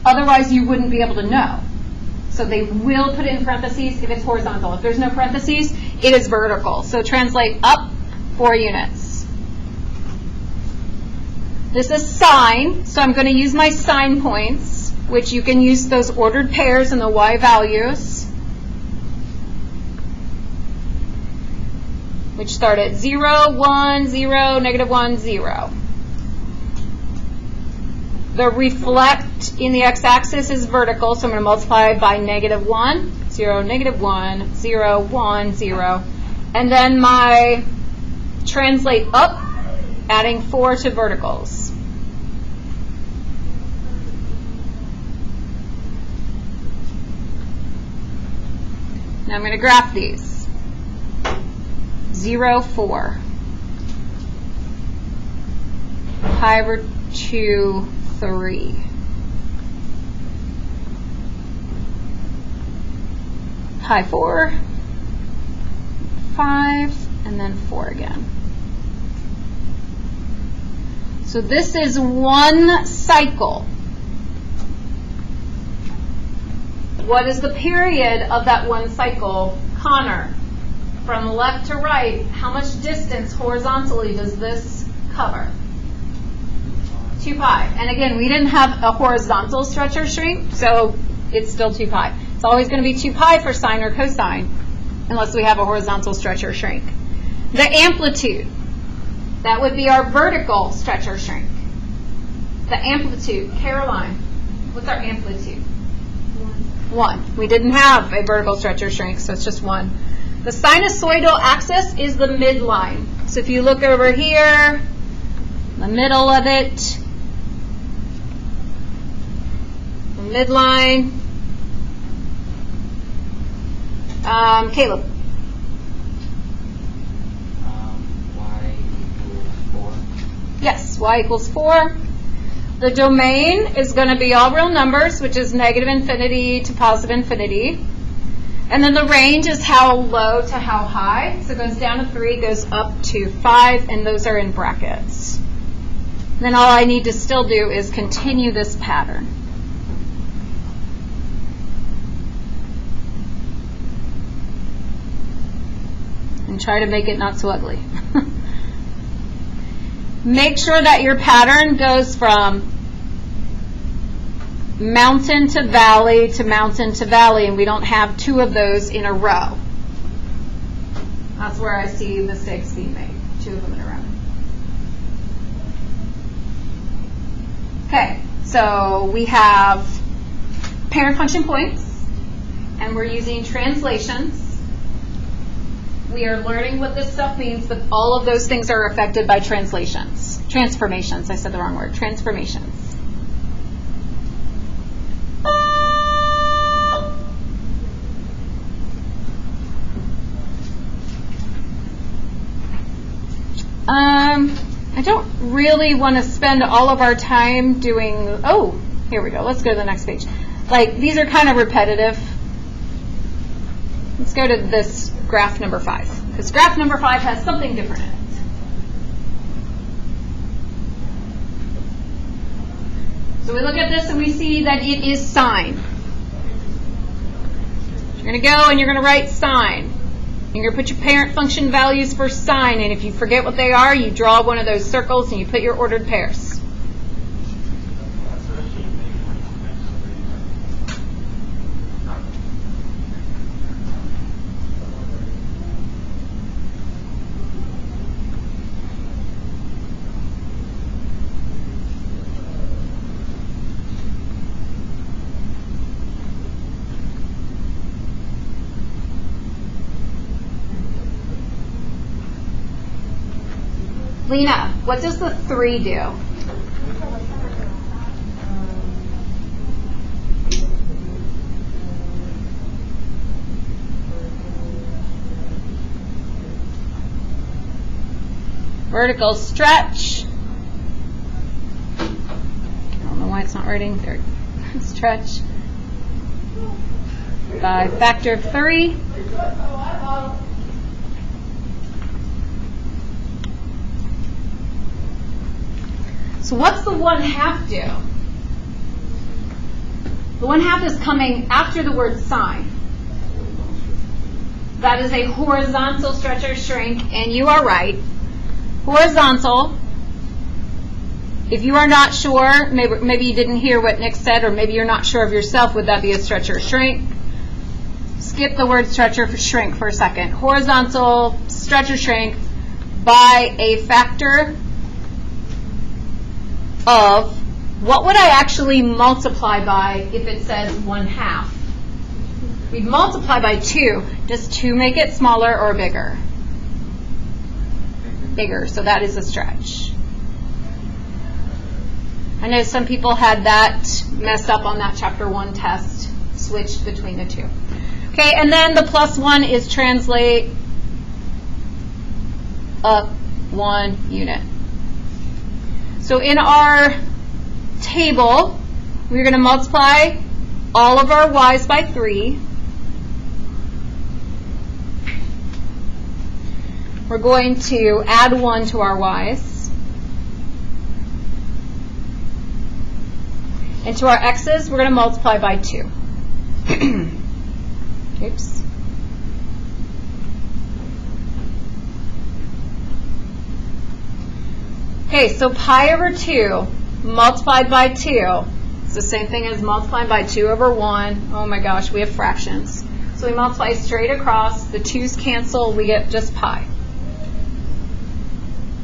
[SPEAKER 1] Otherwise, you wouldn't be able to know. So they will put it in parentheses if it's horizontal. If there's no parentheses, it is vertical. So translate up 4 units. This is sine, so I'm going to use my sine points, which you can use those ordered pairs and the y values, which start at 0, 1, 0, -1, 0. The reflect in the x-axis is vertical, so I'm going to multiply by -1, 0, -1, 0, 1, 0. And then my translate up, adding 4 to verticals. Now I'm going to graph these. 0, 4. Pi over 2, 3. Pi 4, 5, and then 4 again. So this is one cycle. What is the period of that one cycle? Connor, from left to right, how much distance horizontally does this cover? 2 pi. And again, we didn't have a horizontal stretch or shrink, so it's still 2 pi. It's always going to be 2 pi for sine or cosine, unless we have a horizontal stretch or shrink. The amplitude, that would be our vertical stretch or shrink. The amplitude, Caroline, what's our amplitude? 1. We didn't have a vertical stretch or shrink, so it's just 1. The sinusoidal axis is the midline. So if you look over here, the middle of it, the midline. Caleb.
[SPEAKER 3] Y equals 4.
[SPEAKER 1] Yes, y equals 4. The domain is going to be all real numbers, which is -infinity to +infinity. And then the range is how low to how high. So it goes down to 3, goes up to 5, and those are in brackets. Then all I need to still do is continue this pattern. And try to make it not so ugly. Make sure that your pattern goes from mountain to valley to mountain to valley, and we don't have 2 of those in a row. That's where I see mistakes being made, 2 of them in a row. Okay, so we have parent function points, and we're using translations. We are learning what this stuff means, but all of those things are affected by translations. Transformations, I said the wrong word. Transformations. I don't really want to spend all of our time doing, oh, here we go. Let's go to the next page. Like, these are kind of repetitive. Let's go to this graph number 5, because graph number 5 has something different in it. So we look at this and we see that it is sine. You're going to go and you're going to write sine. You're going to put your parent function values for sine, and if you forget what they are, you draw one of those circles and you put your ordered pairs. Lena, what does the 3 do? vertical stretch. I don't know why it's not writing there. Stretch by factor of 3. So what's the 1/2 do? The 1/2 is coming after the word sine. That is a horizontal stretch or shrink, and you are right. Horizontal. If you are not sure, maybe you didn't hear what Nick said, or maybe you're not sure of yourself, would that be a stretch or shrink? Skip the word stretch or shrink for a second. Horizontal stretch or shrink by a factor of, what would I actually multiply by if it says 1/2? We'd multiply by 2. Does 2 make it smaller or bigger? Bigger, so that is a stretch. I know some people had that messed up on that chapter 1 test, switched between the two. Okay, and then the +1 is translate up 1 unit. So in our table, we're going to multiply all of our y's by 3. We're going to add 1 to our y's. And to our x's, we're going to multiply by 2. Oops. Okay, so pi over 2 multiplied by 2 is the same thing as multiplying by 2 over 1. Oh my gosh, we have fractions. So we multiply straight across. The 2's cancel. We get just pi.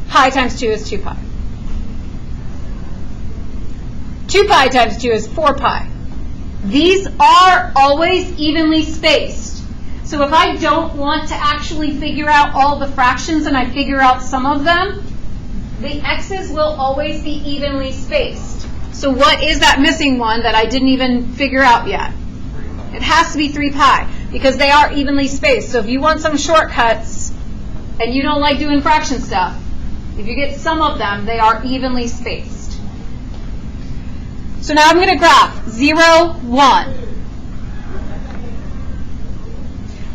[SPEAKER 1] Pi times 2 is 2 pi. 2 pi times 2 is 4 pi. These are always evenly spaced. So if I don't want to actually figure out all the fractions and I figure out some of them, the x's will always be evenly spaced. So what is that missing one that I didn't even figure out yet? It has to be 3 pi because they are evenly spaced. So if you want some shortcuts and you don't like doing fraction stuff, if you get some of them, they are evenly spaced. So now I'm going to graph 0, 1.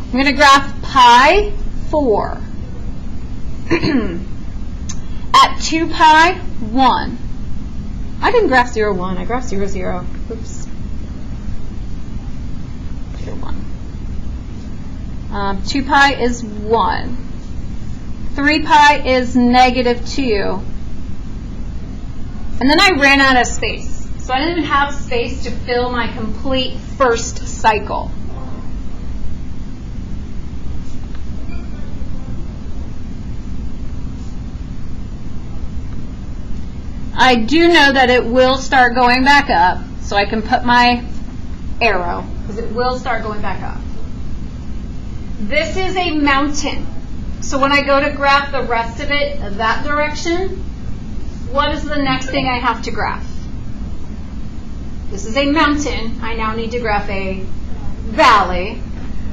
[SPEAKER 1] I'm going to graph pi 4. At 2 pi 1. I didn't graph 0, 1. I graphed 0, 0. Oops. 0, 1. 2 pi is 1. 3 pi is -2. And then I ran out of space. So I didn't even have space to fill my complete first cycle. I do know that it will start going back up, so I can put my arrow, because it will start going back up. This is a mountain. So when I go to graph the rest of it that direction, what is the next thing I have to graph? This is a mountain. I now need to graph a valley.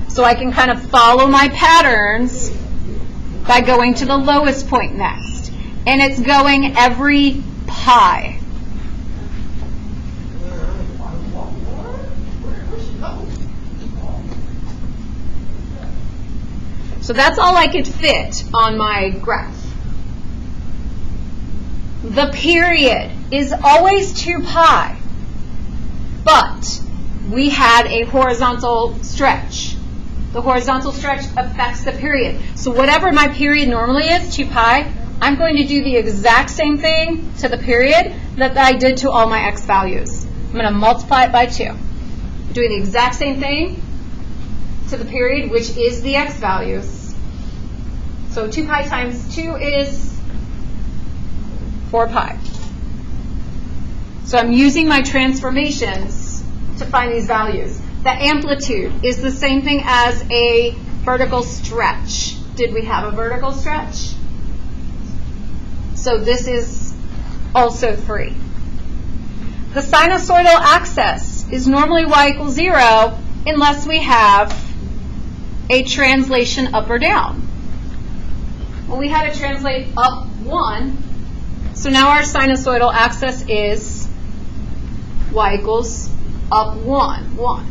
[SPEAKER 1] So I can kind of follow my patterns by going to the lowest point next. And it's going every pi. So that's all I could fit on my graph. The period is always 2 pi, but we had a horizontal stretch. The horizontal stretch affects the period. So whatever my period normally is, 2 pi, I'm going to do the exact same thing to the period that I did to all my x values. I'm going to multiply it by 2. Doing the exact same thing to the period, which is the x values. So 2 pi times 2 is 4 pi. So I'm using my transformations to find these values. The amplitude is the same thing as a vertical stretch. Did we have a vertical stretch? So this is also 3. The sinusoidal axis is normally y equals 0 unless we have a translation up or down. Well, we had to translate up 1. So now our sinusoidal axis is y equals up 1, 1.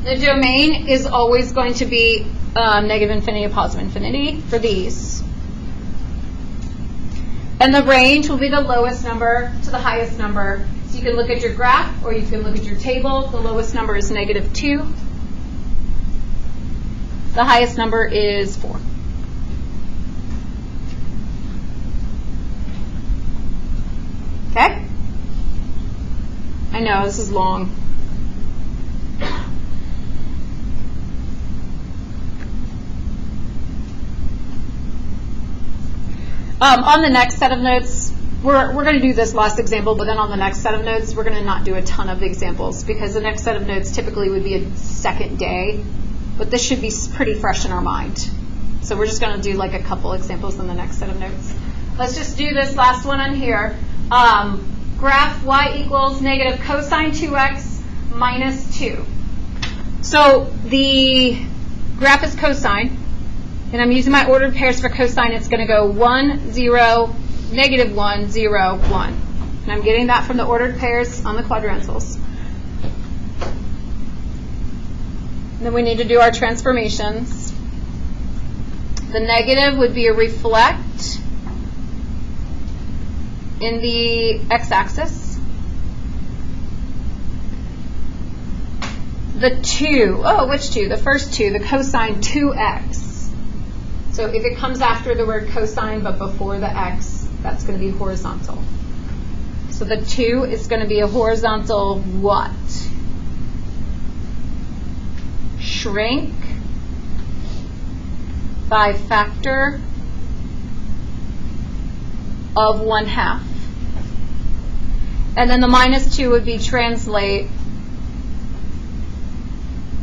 [SPEAKER 1] The domain is always going to be negative infinity or positive infinity for these. And the range will be the lowest number to the highest number. So you can look at your graph or you can look at your table. The lowest number is -2. The highest number is 4. Okay? I know, this is long. On the next set of notes, we're going to do this last example, but then on the next set of notes, we're going to not do a ton of examples because the next set of notes typically would be a second day, but this should be pretty fresh in our mind. So we're just going to do like a couple examples in the next set of notes. Let's just do this last one on here. Graph y equals negative cosine 2x minus 2. So the graph is cosine, and I'm using my ordered pairs for cosine. It's going to go 1, 0, negative 1, 0, 1. And I'm getting that from the ordered pairs on the quadrantals. And then we need to do our transformations. The negative would be a reflect in the x-axis. The 2, which 2? The first 2, the cosine 2x. So if it comes after the word cosine but before the x, that's going to be horizontal. So the 2 is going to be a horizontal what? Shrink by factor of 1/2. And then the minus 2 would be translate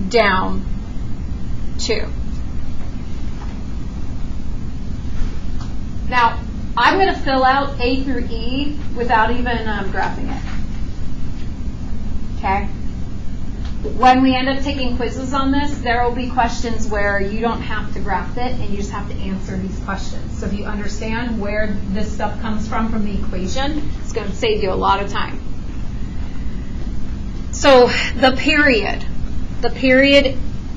[SPEAKER 1] down 2. Now, I'm going to fill out A through E without even graphing it. Okay? When we end up taking quizzes on this, there will be questions where you don't have to graph it and you just have to answer these questions. So if you understand where this stuff comes from the equation, it's going to save you a lot of time. So the period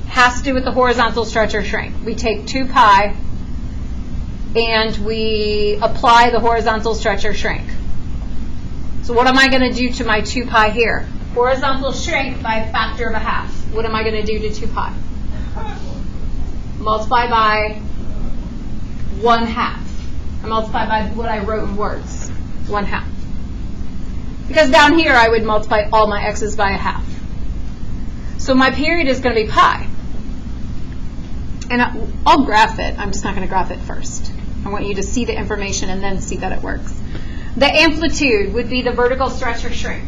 [SPEAKER 1] has to do with the horizontal stretch or shrink. We take 2 pi and we apply the horizontal stretch or shrink. So what am I going to do to my 2 pi here? Horizontal shrink by a factor of 1/2. What am I going to do to 2 pi? Multiply by 1/2. I multiply by what I wrote in words, 1/2. Because down here I would multiply all my x's by 1/2. So my period is going to be pi. And I'll graph it. I'm just not going to graph it first. I want you to see the information and then see that it works. The amplitude would be the vertical stretch or shrink.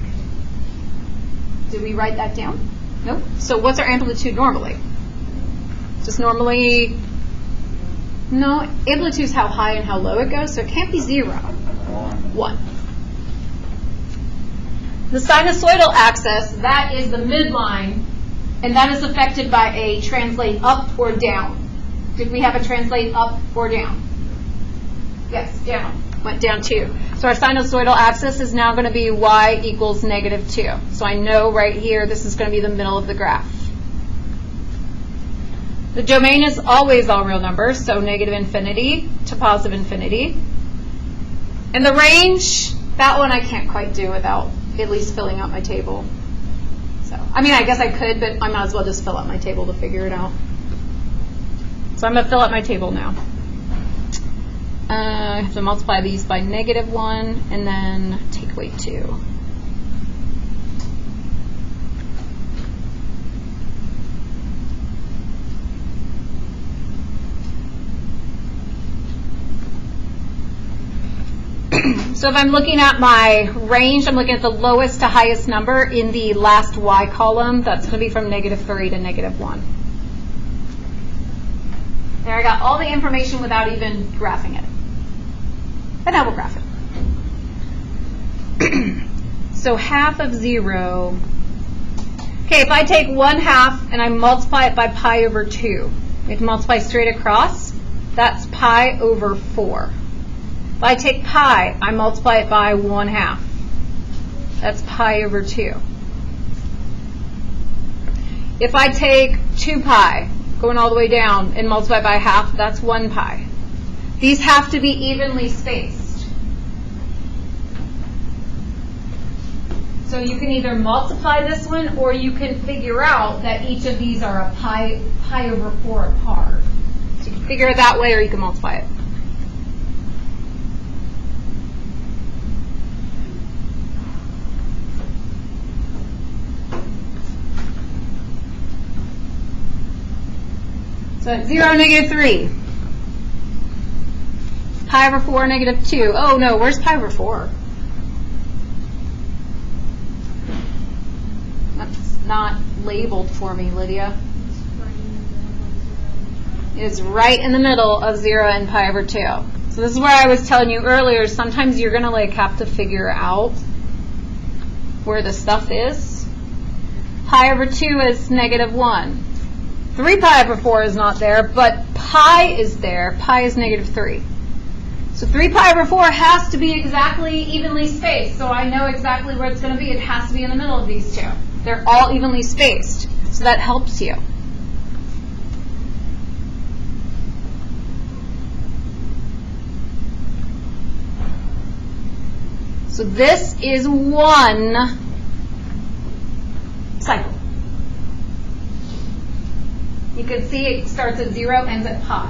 [SPEAKER 1] Did we write that down? Nope. So what's our amplitude normally? Just normally, no, amplitude is how high and how low it goes, so it can't be 0. 1. The sinusoidal axis, that is the midline, and that is affected by a translate up or down. Did we have a translate up or down? Yes, down. Went down 2. So our sinusoidal axis is now going to be y equals -2. So I know right here this is going to be the middle of the graph. The domain is always all real numbers, so negative infinity to positive infinity. And the range, that one I can't quite do without at least filling out my table. So, I mean, I guess I could, but I might as well just fill out my table to figure it out. So I'm going to fill out my table now. I have to multiply these by -1 and then take away 2. So if I'm looking at my range, I'm looking at the lowest to highest number in the last y column. That's going to be from -3 to -1. There, I got all the information without even graphing it. And now we'll graph it. So 1/2 of 0. Okay, if I take 1/2 and I multiply it by pi over 2, we have to multiply straight across. That's pi over 4. If I take pi, I multiply it by 1/2. That's pi over 2. If I take 2 pi, going all the way down, and multiply by 1/2, that's 1 pi. These have to be evenly spaced. So you can either multiply this one, or you can figure out that each of these are a pi over 4 apart. So you can figure it that way, or you can multiply it. So at 0, -3. Pi over 4, -2. Oh no, where's pi over 4? That's not labeled for me, Lydia. It's right in the middle of 0 and pi over 2. So this is where I was telling you earlier, sometimes you're going to like have to figure out where the stuff is. Pi over 2 is -1. 3 pi over 4 is not there, but pi is there. Pi is -3. So 3 pi over 4 has to be exactly evenly spaced. So I know exactly where it's going to be. It has to be in the middle of these two. They're all evenly spaced. So that helps you. So this is one cycle. You can see it starts at 0, ends at pi.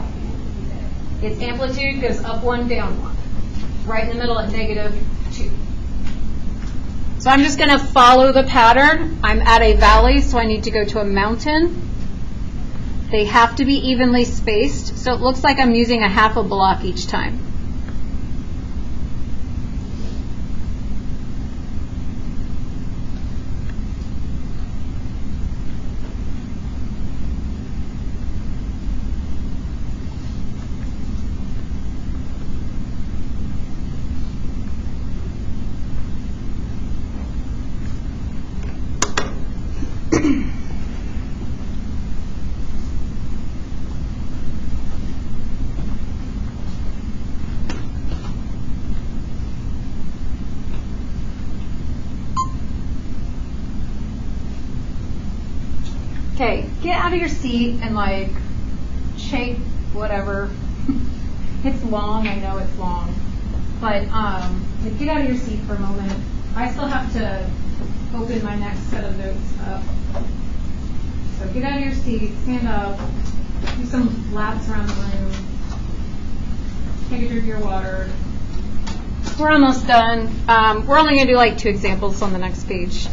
[SPEAKER 1] Its amplitude goes up 1, down 1. Right in the middle at -2. So I'm just going to follow the pattern. I'm at a valley, so I need to go to a mountain. They have to be evenly spaced, so it looks like I'm using a half a block each time. Okay, get out of your seat and like shake whatever. It's long, I know it's long. But like, get out of your seat for a moment. I still have to open my next set of notes up. So get out of your seat, stand up, do some laps around the room, take a drink of your water. We're almost done. We're only going to do like 2 examples on the next page.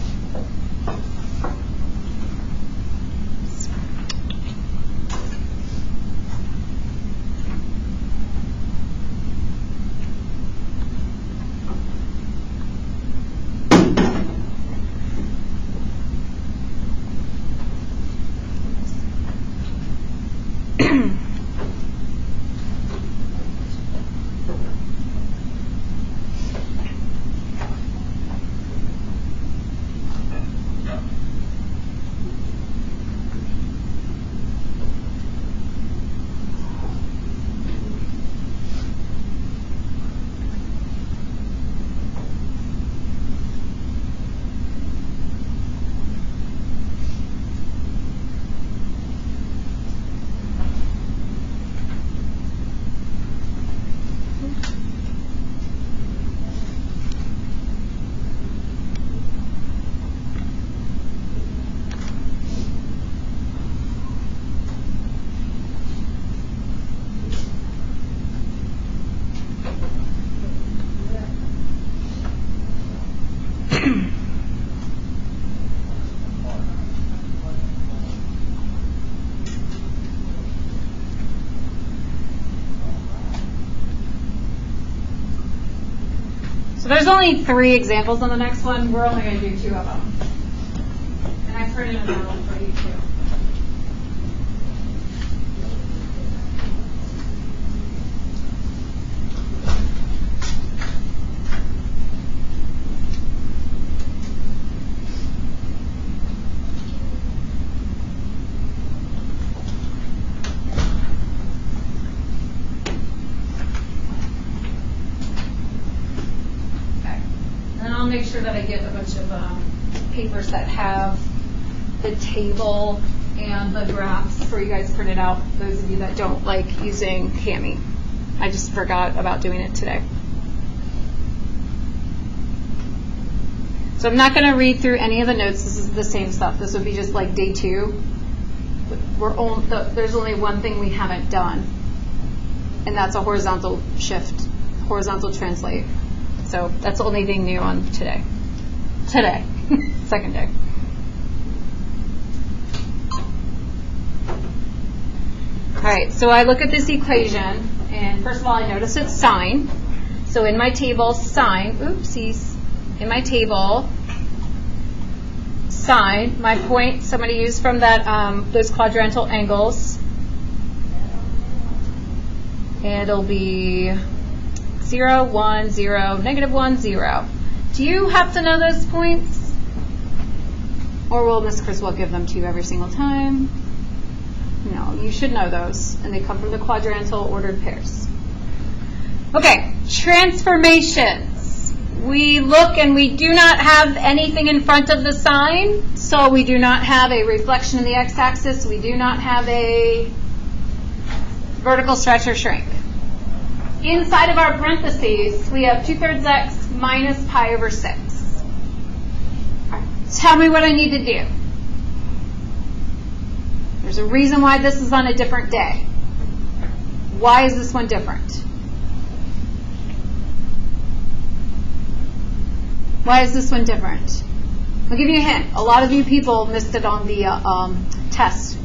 [SPEAKER 1] There's only 3 examples on the next one. We're only going to do 2 of them. And I printed them out for you too. bunch of papers that have the table and the graphs for you guys printed out, those of you that don't like using Cami. I just forgot about doing it today. So I'm not going to read through any of the notes. This is the same stuff. This would be just like day 2. There's only one thing we haven't done, and that's a horizontal shift, horizontal translate. So that's the only thing new on today. Today, second day. All right, so I look at this equation, and first of all, I notice it's sine. So in my table, sine, oopsies, in my table, sine, my point, somebody used from that those quadrantal angles, and it'll be 0, 1, 0, negative 1, 0. Do you have to know those points? Or will Miss Criswell give them to you every single time? No, you should know those, and they come from the quadrantal ordered pairs. Okay, transformations. We look and we do not have anything in front of the sign, so we do not have a reflection in the x-axis. We do not have a vertical stretch or shrink. Inside of our parentheses, we have 2/3 x minus pi over 6. All right, tell me what I need to do. There's a reason why this is on a different day. Why is this one different? Why is this one different? I'll give you a hint. A lot of you people missed it on the test.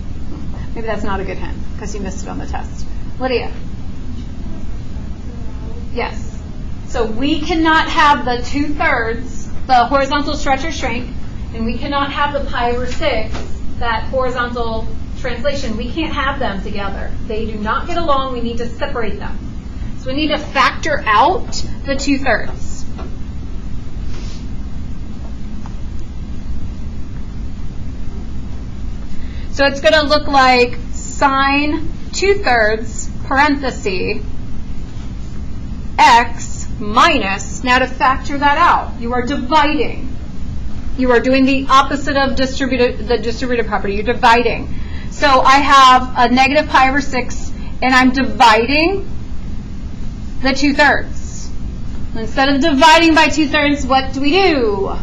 [SPEAKER 1] Maybe that's not a good hint because you missed it on the test. Lydia? Yes. So we cannot have the 2/3, the horizontal stretch or shrink, and we cannot have the pi over 6, that horizontal translation. We can't have them together. They do not get along. We need to separate them. So we need to factor out the 2/3. So it's going to look like sine 2/3 parenthesis x minus. Now to factor that out, you are dividing. You are doing the opposite of the distributive property. You're dividing. So I have a negative pi over 6, and I'm dividing the 2/3. Instead of dividing by 2/3, what do we do?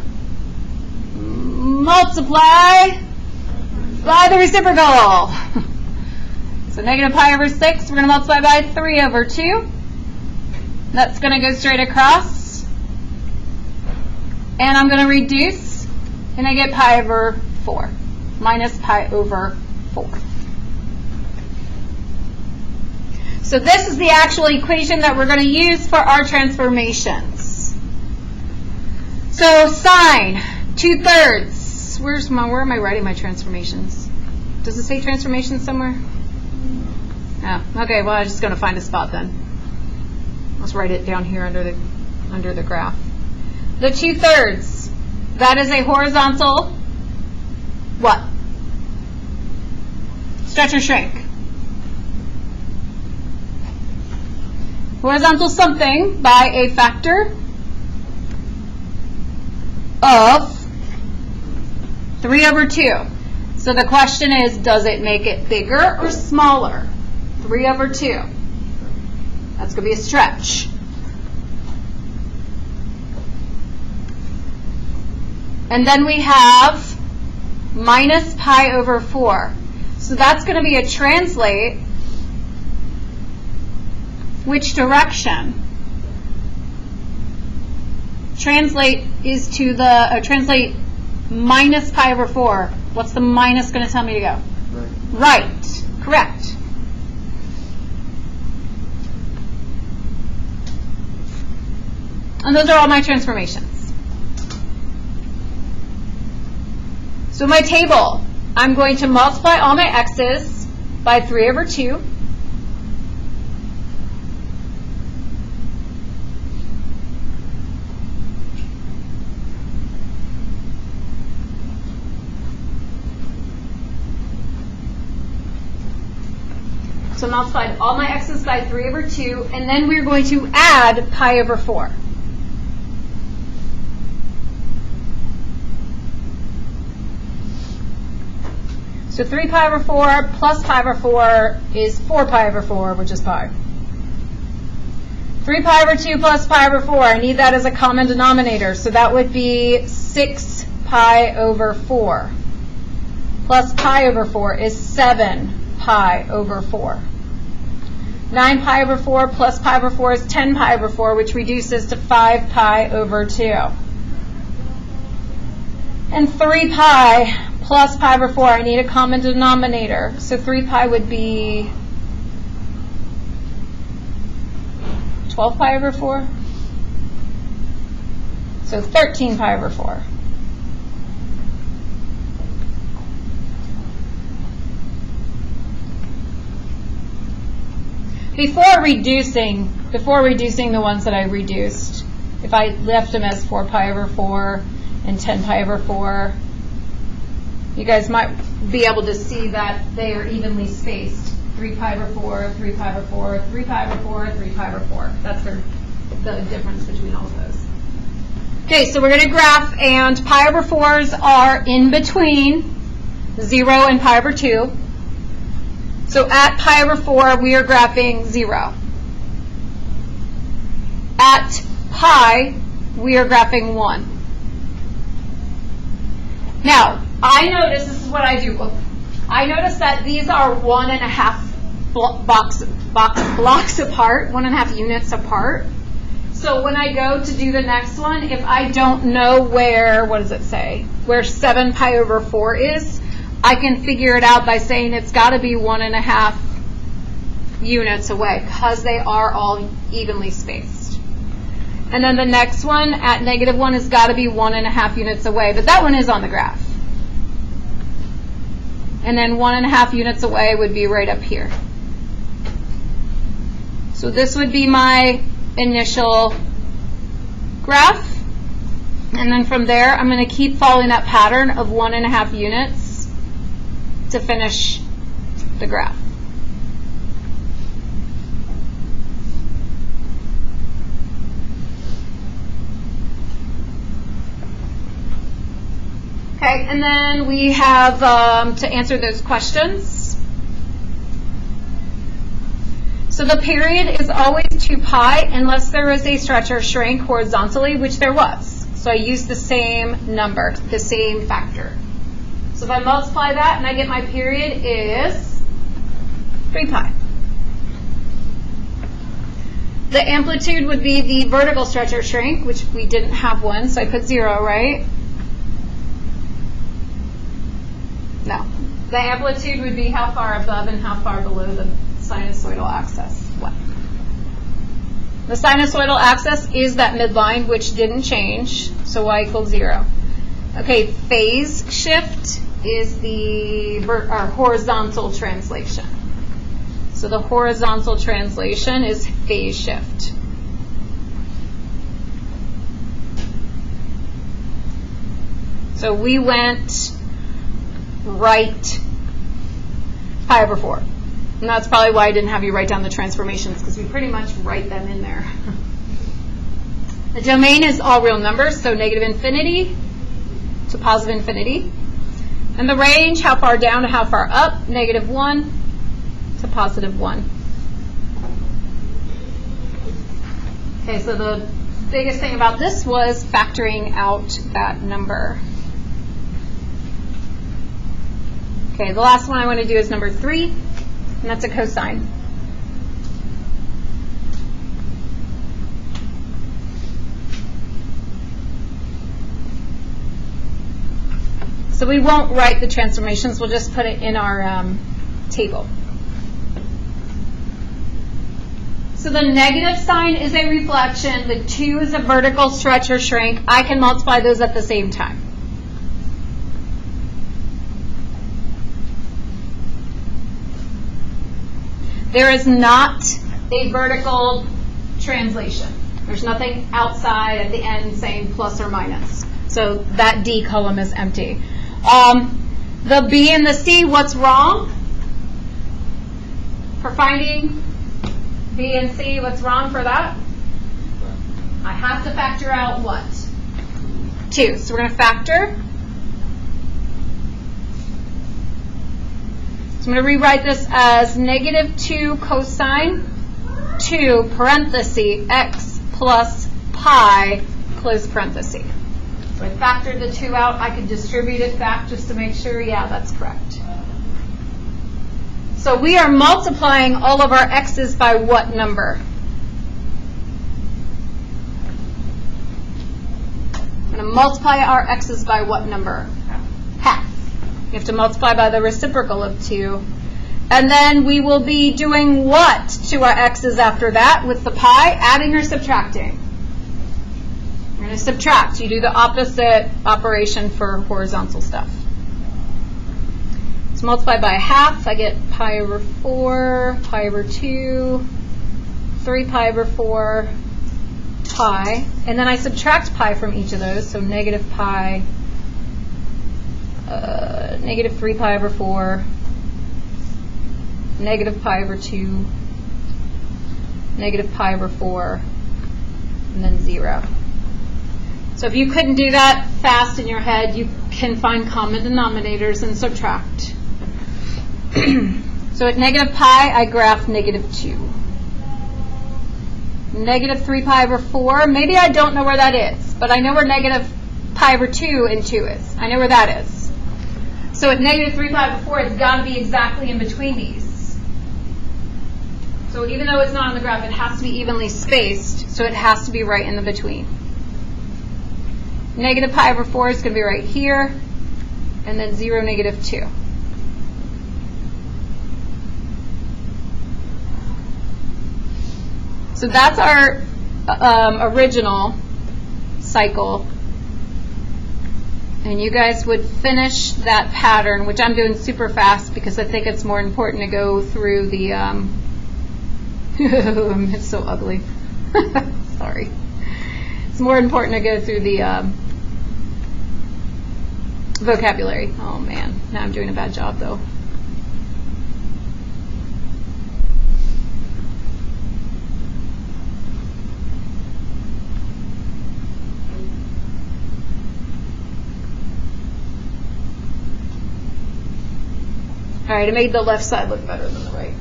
[SPEAKER 1] Multiply by the reciprocal. So negative pi over 6, we're going to multiply by 3 over 2. That's going to go straight across. And I'm going to reduce, and I get pi over 4, minus pi over 4. So this is the actual equation that we're going to use for our transformations. So sine 2/3. Where am I writing my transformations? Does it say transformations somewhere? Oh, okay, well I'm just going to find a spot then. Let's write it down here under the graph. The 2/3, that is a horizontal what? Stretch or shrink. Horizontal something by a factor of 3 over 2. So the question is, does it make it bigger or smaller? 3 over 2. That's going to be a stretch. And then we have minus pi over 4. So that's going to be a translate. Which direction? Translate is to the, translate minus pi over 4. What's the minus going to tell me to go? Right. Correct. And those are all my transformations. So my table, I'm going to multiply all my x's by 3 over 2. So multiplied all my x's by 3 over 2, and then we're going to add pi over 4. So 3 pi over 4 plus pi over 4 is 4 pi over 4, which is pi. 3 pi over 2 plus pi over 4, I need that as a common denominator. So that would be 6 pi over 4. Plus pi over 4 is 7 pi over 4. 9 pi over 4 plus pi over 4 is 10 pi over 4, which reduces to 5 pi over 2. And 3 pi plus pi over 4, I need a common denominator. So 3 pi would be 12 pi over 4. So 13 pi over 4. Before reducing the ones that I reduced, if I left them as 4 pi over 4 and 10 pi over 4, you guys might be able to see that they are evenly spaced. 3 pi over 4, 3 pi over 4, 3 pi over 4, 3 pi over 4. That's the difference between all of those. Okay, so we're going to graph, and pi over 4s are in between 0 and pi over 2. So at pi over 4, we are graphing 0. At pi, we are graphing 1. Now, I notice, this is what I do. I notice that these are 1.5 blocks apart, 1.5 units apart. So when I go to do the next one, if I don't know where, what does it say, where 7 pi over 4 is, I can figure it out by saying it's got to be 1.5 units away because they are all evenly spaced. And then the next one at -1 has got to be 1.5 units away, but that one is on the graph. And then 1.5 units away would be right up here. So this would be my initial graph. And then from there, I'm going to keep following that pattern of 1.5 units to finish the graph. Okay, and then we have to answer those questions. So the period is always 2 pi unless there is a stretch or shrink horizontally, which there was. So I used the same number, the same factor. So if I multiply that and I get my period is 3 pi. The amplitude would be the vertical stretch or shrink, which we didn't have one, so I put 0, right? No. The amplitude would be how far above and how far below the sinusoidal axis. What? The sinusoidal axis is that midline, which didn't change, so y equals 0. Okay, phase shift is the horizontal translation. So the horizontal translation is phase shift. So we went right pi over 4. And that's probably why I didn't have you write down the transformations, because we pretty much write them in there. The domain is all real numbers, so -infinity to positive infinity. And the range, how far down to how far up, -1 to +1. Okay, so the biggest thing about this was factoring out that number. Okay, the last one I want to do is number 3, and that's a cosine. So we won't write the transformations, we'll just put it in our table. So the negative sign is a reflection, the 2 is a vertical stretch or shrink. I can multiply those at the same time. There is not a vertical translation. There's nothing outside at the end saying plus or minus. So that D column is empty. The B and the C, what's wrong? For finding B and C, what's wrong for that? I have to factor out what? 2. So we're going to factor So I'm going to rewrite this as -2 cosine 2 parenthesis x plus pi close parenthesis. So I factored the 2 out. I could distribute it back just to make sure. Yeah, that's correct. So we are multiplying all of our x's by what number? I'm going to multiply our x's by what number? Half. You have to multiply by the reciprocal of 2. And then we will be doing what to our x's after that with the pi? Adding or subtracting? We're going to subtract. You do the opposite operation for horizontal stuff. So multiply by half. I get pi over 4, pi over 2, 3 pi over 4, pi. And then I subtract pi from each of those. So negative pi, negative 3 pi over 4, negative pi over 2, negative pi over 4, and then 0. So if you couldn't do that fast in your head, you can find common denominators and subtract. So at negative pi, I graph negative 2. Negative 3 pi over 4, maybe I don't know where that is, but I know where negative pi over 2 and 2 is. I know where that is. So at negative 3 pi over 4, it's got to be exactly in between these. So even though it's not on the graph, it has to be evenly spaced, so it has to be right in the between. Negative pi over 4 is going to be right here, and then 0, negative 2. So that's our original cycle. And you guys would finish that pattern, which I'm doing super fast because I think it's more important to go through the, it's so ugly. Sorry. It's more important to go through the vocabulary. Oh man, now I'm doing a bad job though. All right, I made the left side look better than the right.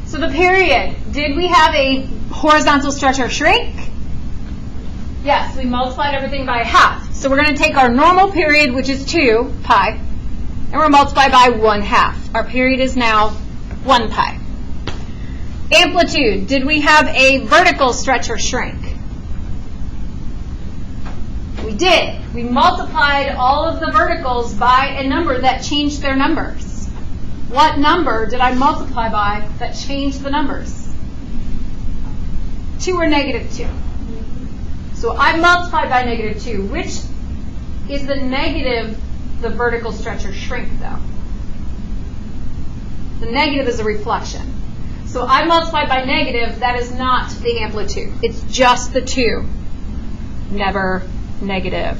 [SPEAKER 1] So the period, did we have a horizontal stretch or shrink? Yes, we multiplied everything by half. So we're going to take our normal period, which is 2 pi, and we're multiply by 1/2. Our period is now 1 pi. Amplitude, did we have a vertical stretch or shrink? We did. We multiplied all of the verticals by a number that changed their numbers. What number did I multiply by that changed the numbers? 2 or negative 2? So I multiplied by negative 2. Which is the negative, the vertical stretch or shrink, though? The negative is a reflection. So I multiplied by negative, that is not the amplitude. It's just the 2. Never negative.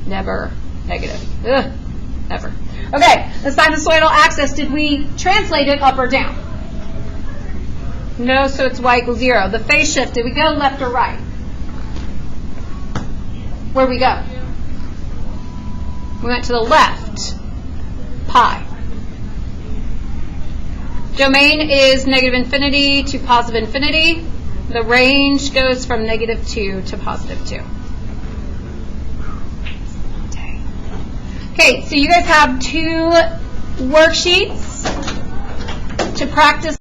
[SPEAKER 1] Never negative. Ugh, never. Okay, the sinusoidal axis, did we translate it up or down? No, so it's y equals 0. The phase shift, did we go left or right? Where'd we go? We went to the left. Pi. Domain is negative infinity to positive infinity. The range goes from negative 2 to positive 2. Okay, so you guys have 2 worksheets to practice